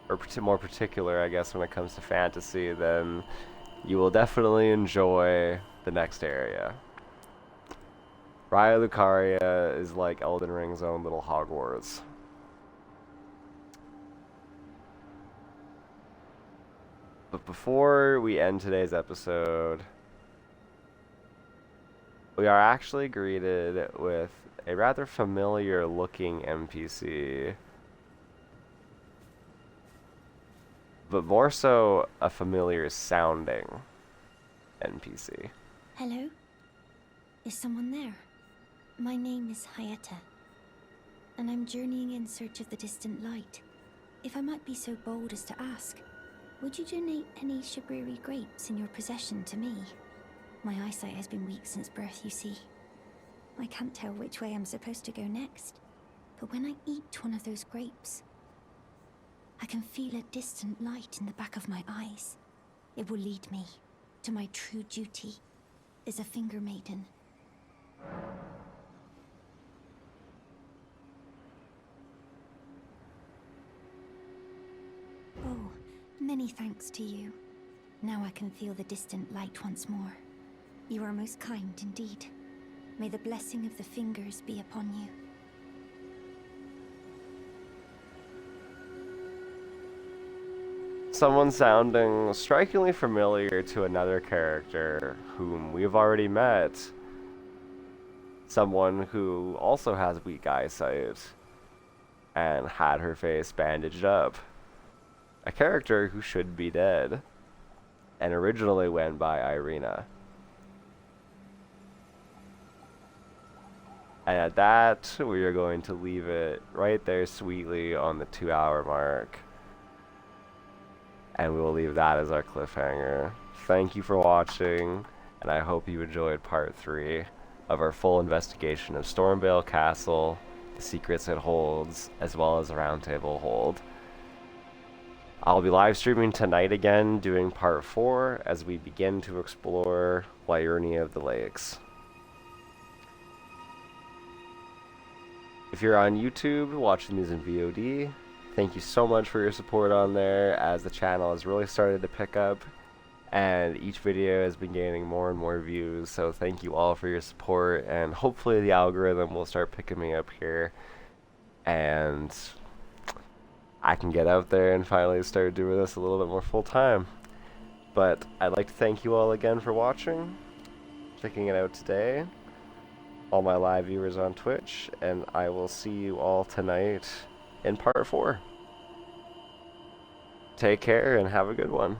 or more particular, I guess, when it comes to fantasy, then you will definitely enjoy the next area. Raya Lucaria is like Elden Ring's own little Hogwarts. But before we end today's episode, we are actually greeted with a rather familiar looking NPC, but more so a familiar sounding NPC. Hello? Is someone there? My name is Hayata, and I'm journeying in search of the distant light. if I might be so bold as to ask, would you donate any Shabriri grapes in your possession to me? My eyesight has been weak since birth, you see. I can't tell which way I'm supposed to go next, but when I eat one of those grapes, I can feel a distant light in the back of my eyes. It will lead me to my true duty as a finger maiden. Oh, many thanks to you. Now I can feel the distant light once more. You are most kind indeed. May the blessing of the fingers be upon you. Someone sounding strikingly familiar to another character whom we've already met. Someone who also has weak eyesight and had her face bandaged up. A character who should be dead and originally went by Irina. And at that, we are going to leave it right there sweetly on the 2-hour mark. And we will leave that as our cliffhanger. Thank you for watching, and I hope you enjoyed part 3 of our full investigation of Stormviel Castle, the secrets it holds, as well as the Roundtable hold. I'll be live streaming tonight again, doing part 4 as we begin to explore Liurnia of the Lakes. If you're on YouTube watching these in VOD, thank you so much for your support on there, as the channel has really started to pick up and each video has been gaining more and more views, so thank you all for your support, and hopefully the algorithm will start picking me up here and I can get out there and finally start doing this a little bit more full time. But I'd like to thank you all again for watching, checking it out today, all my live viewers on Twitch, and I will see you all tonight in part 4. Take care and have a good one.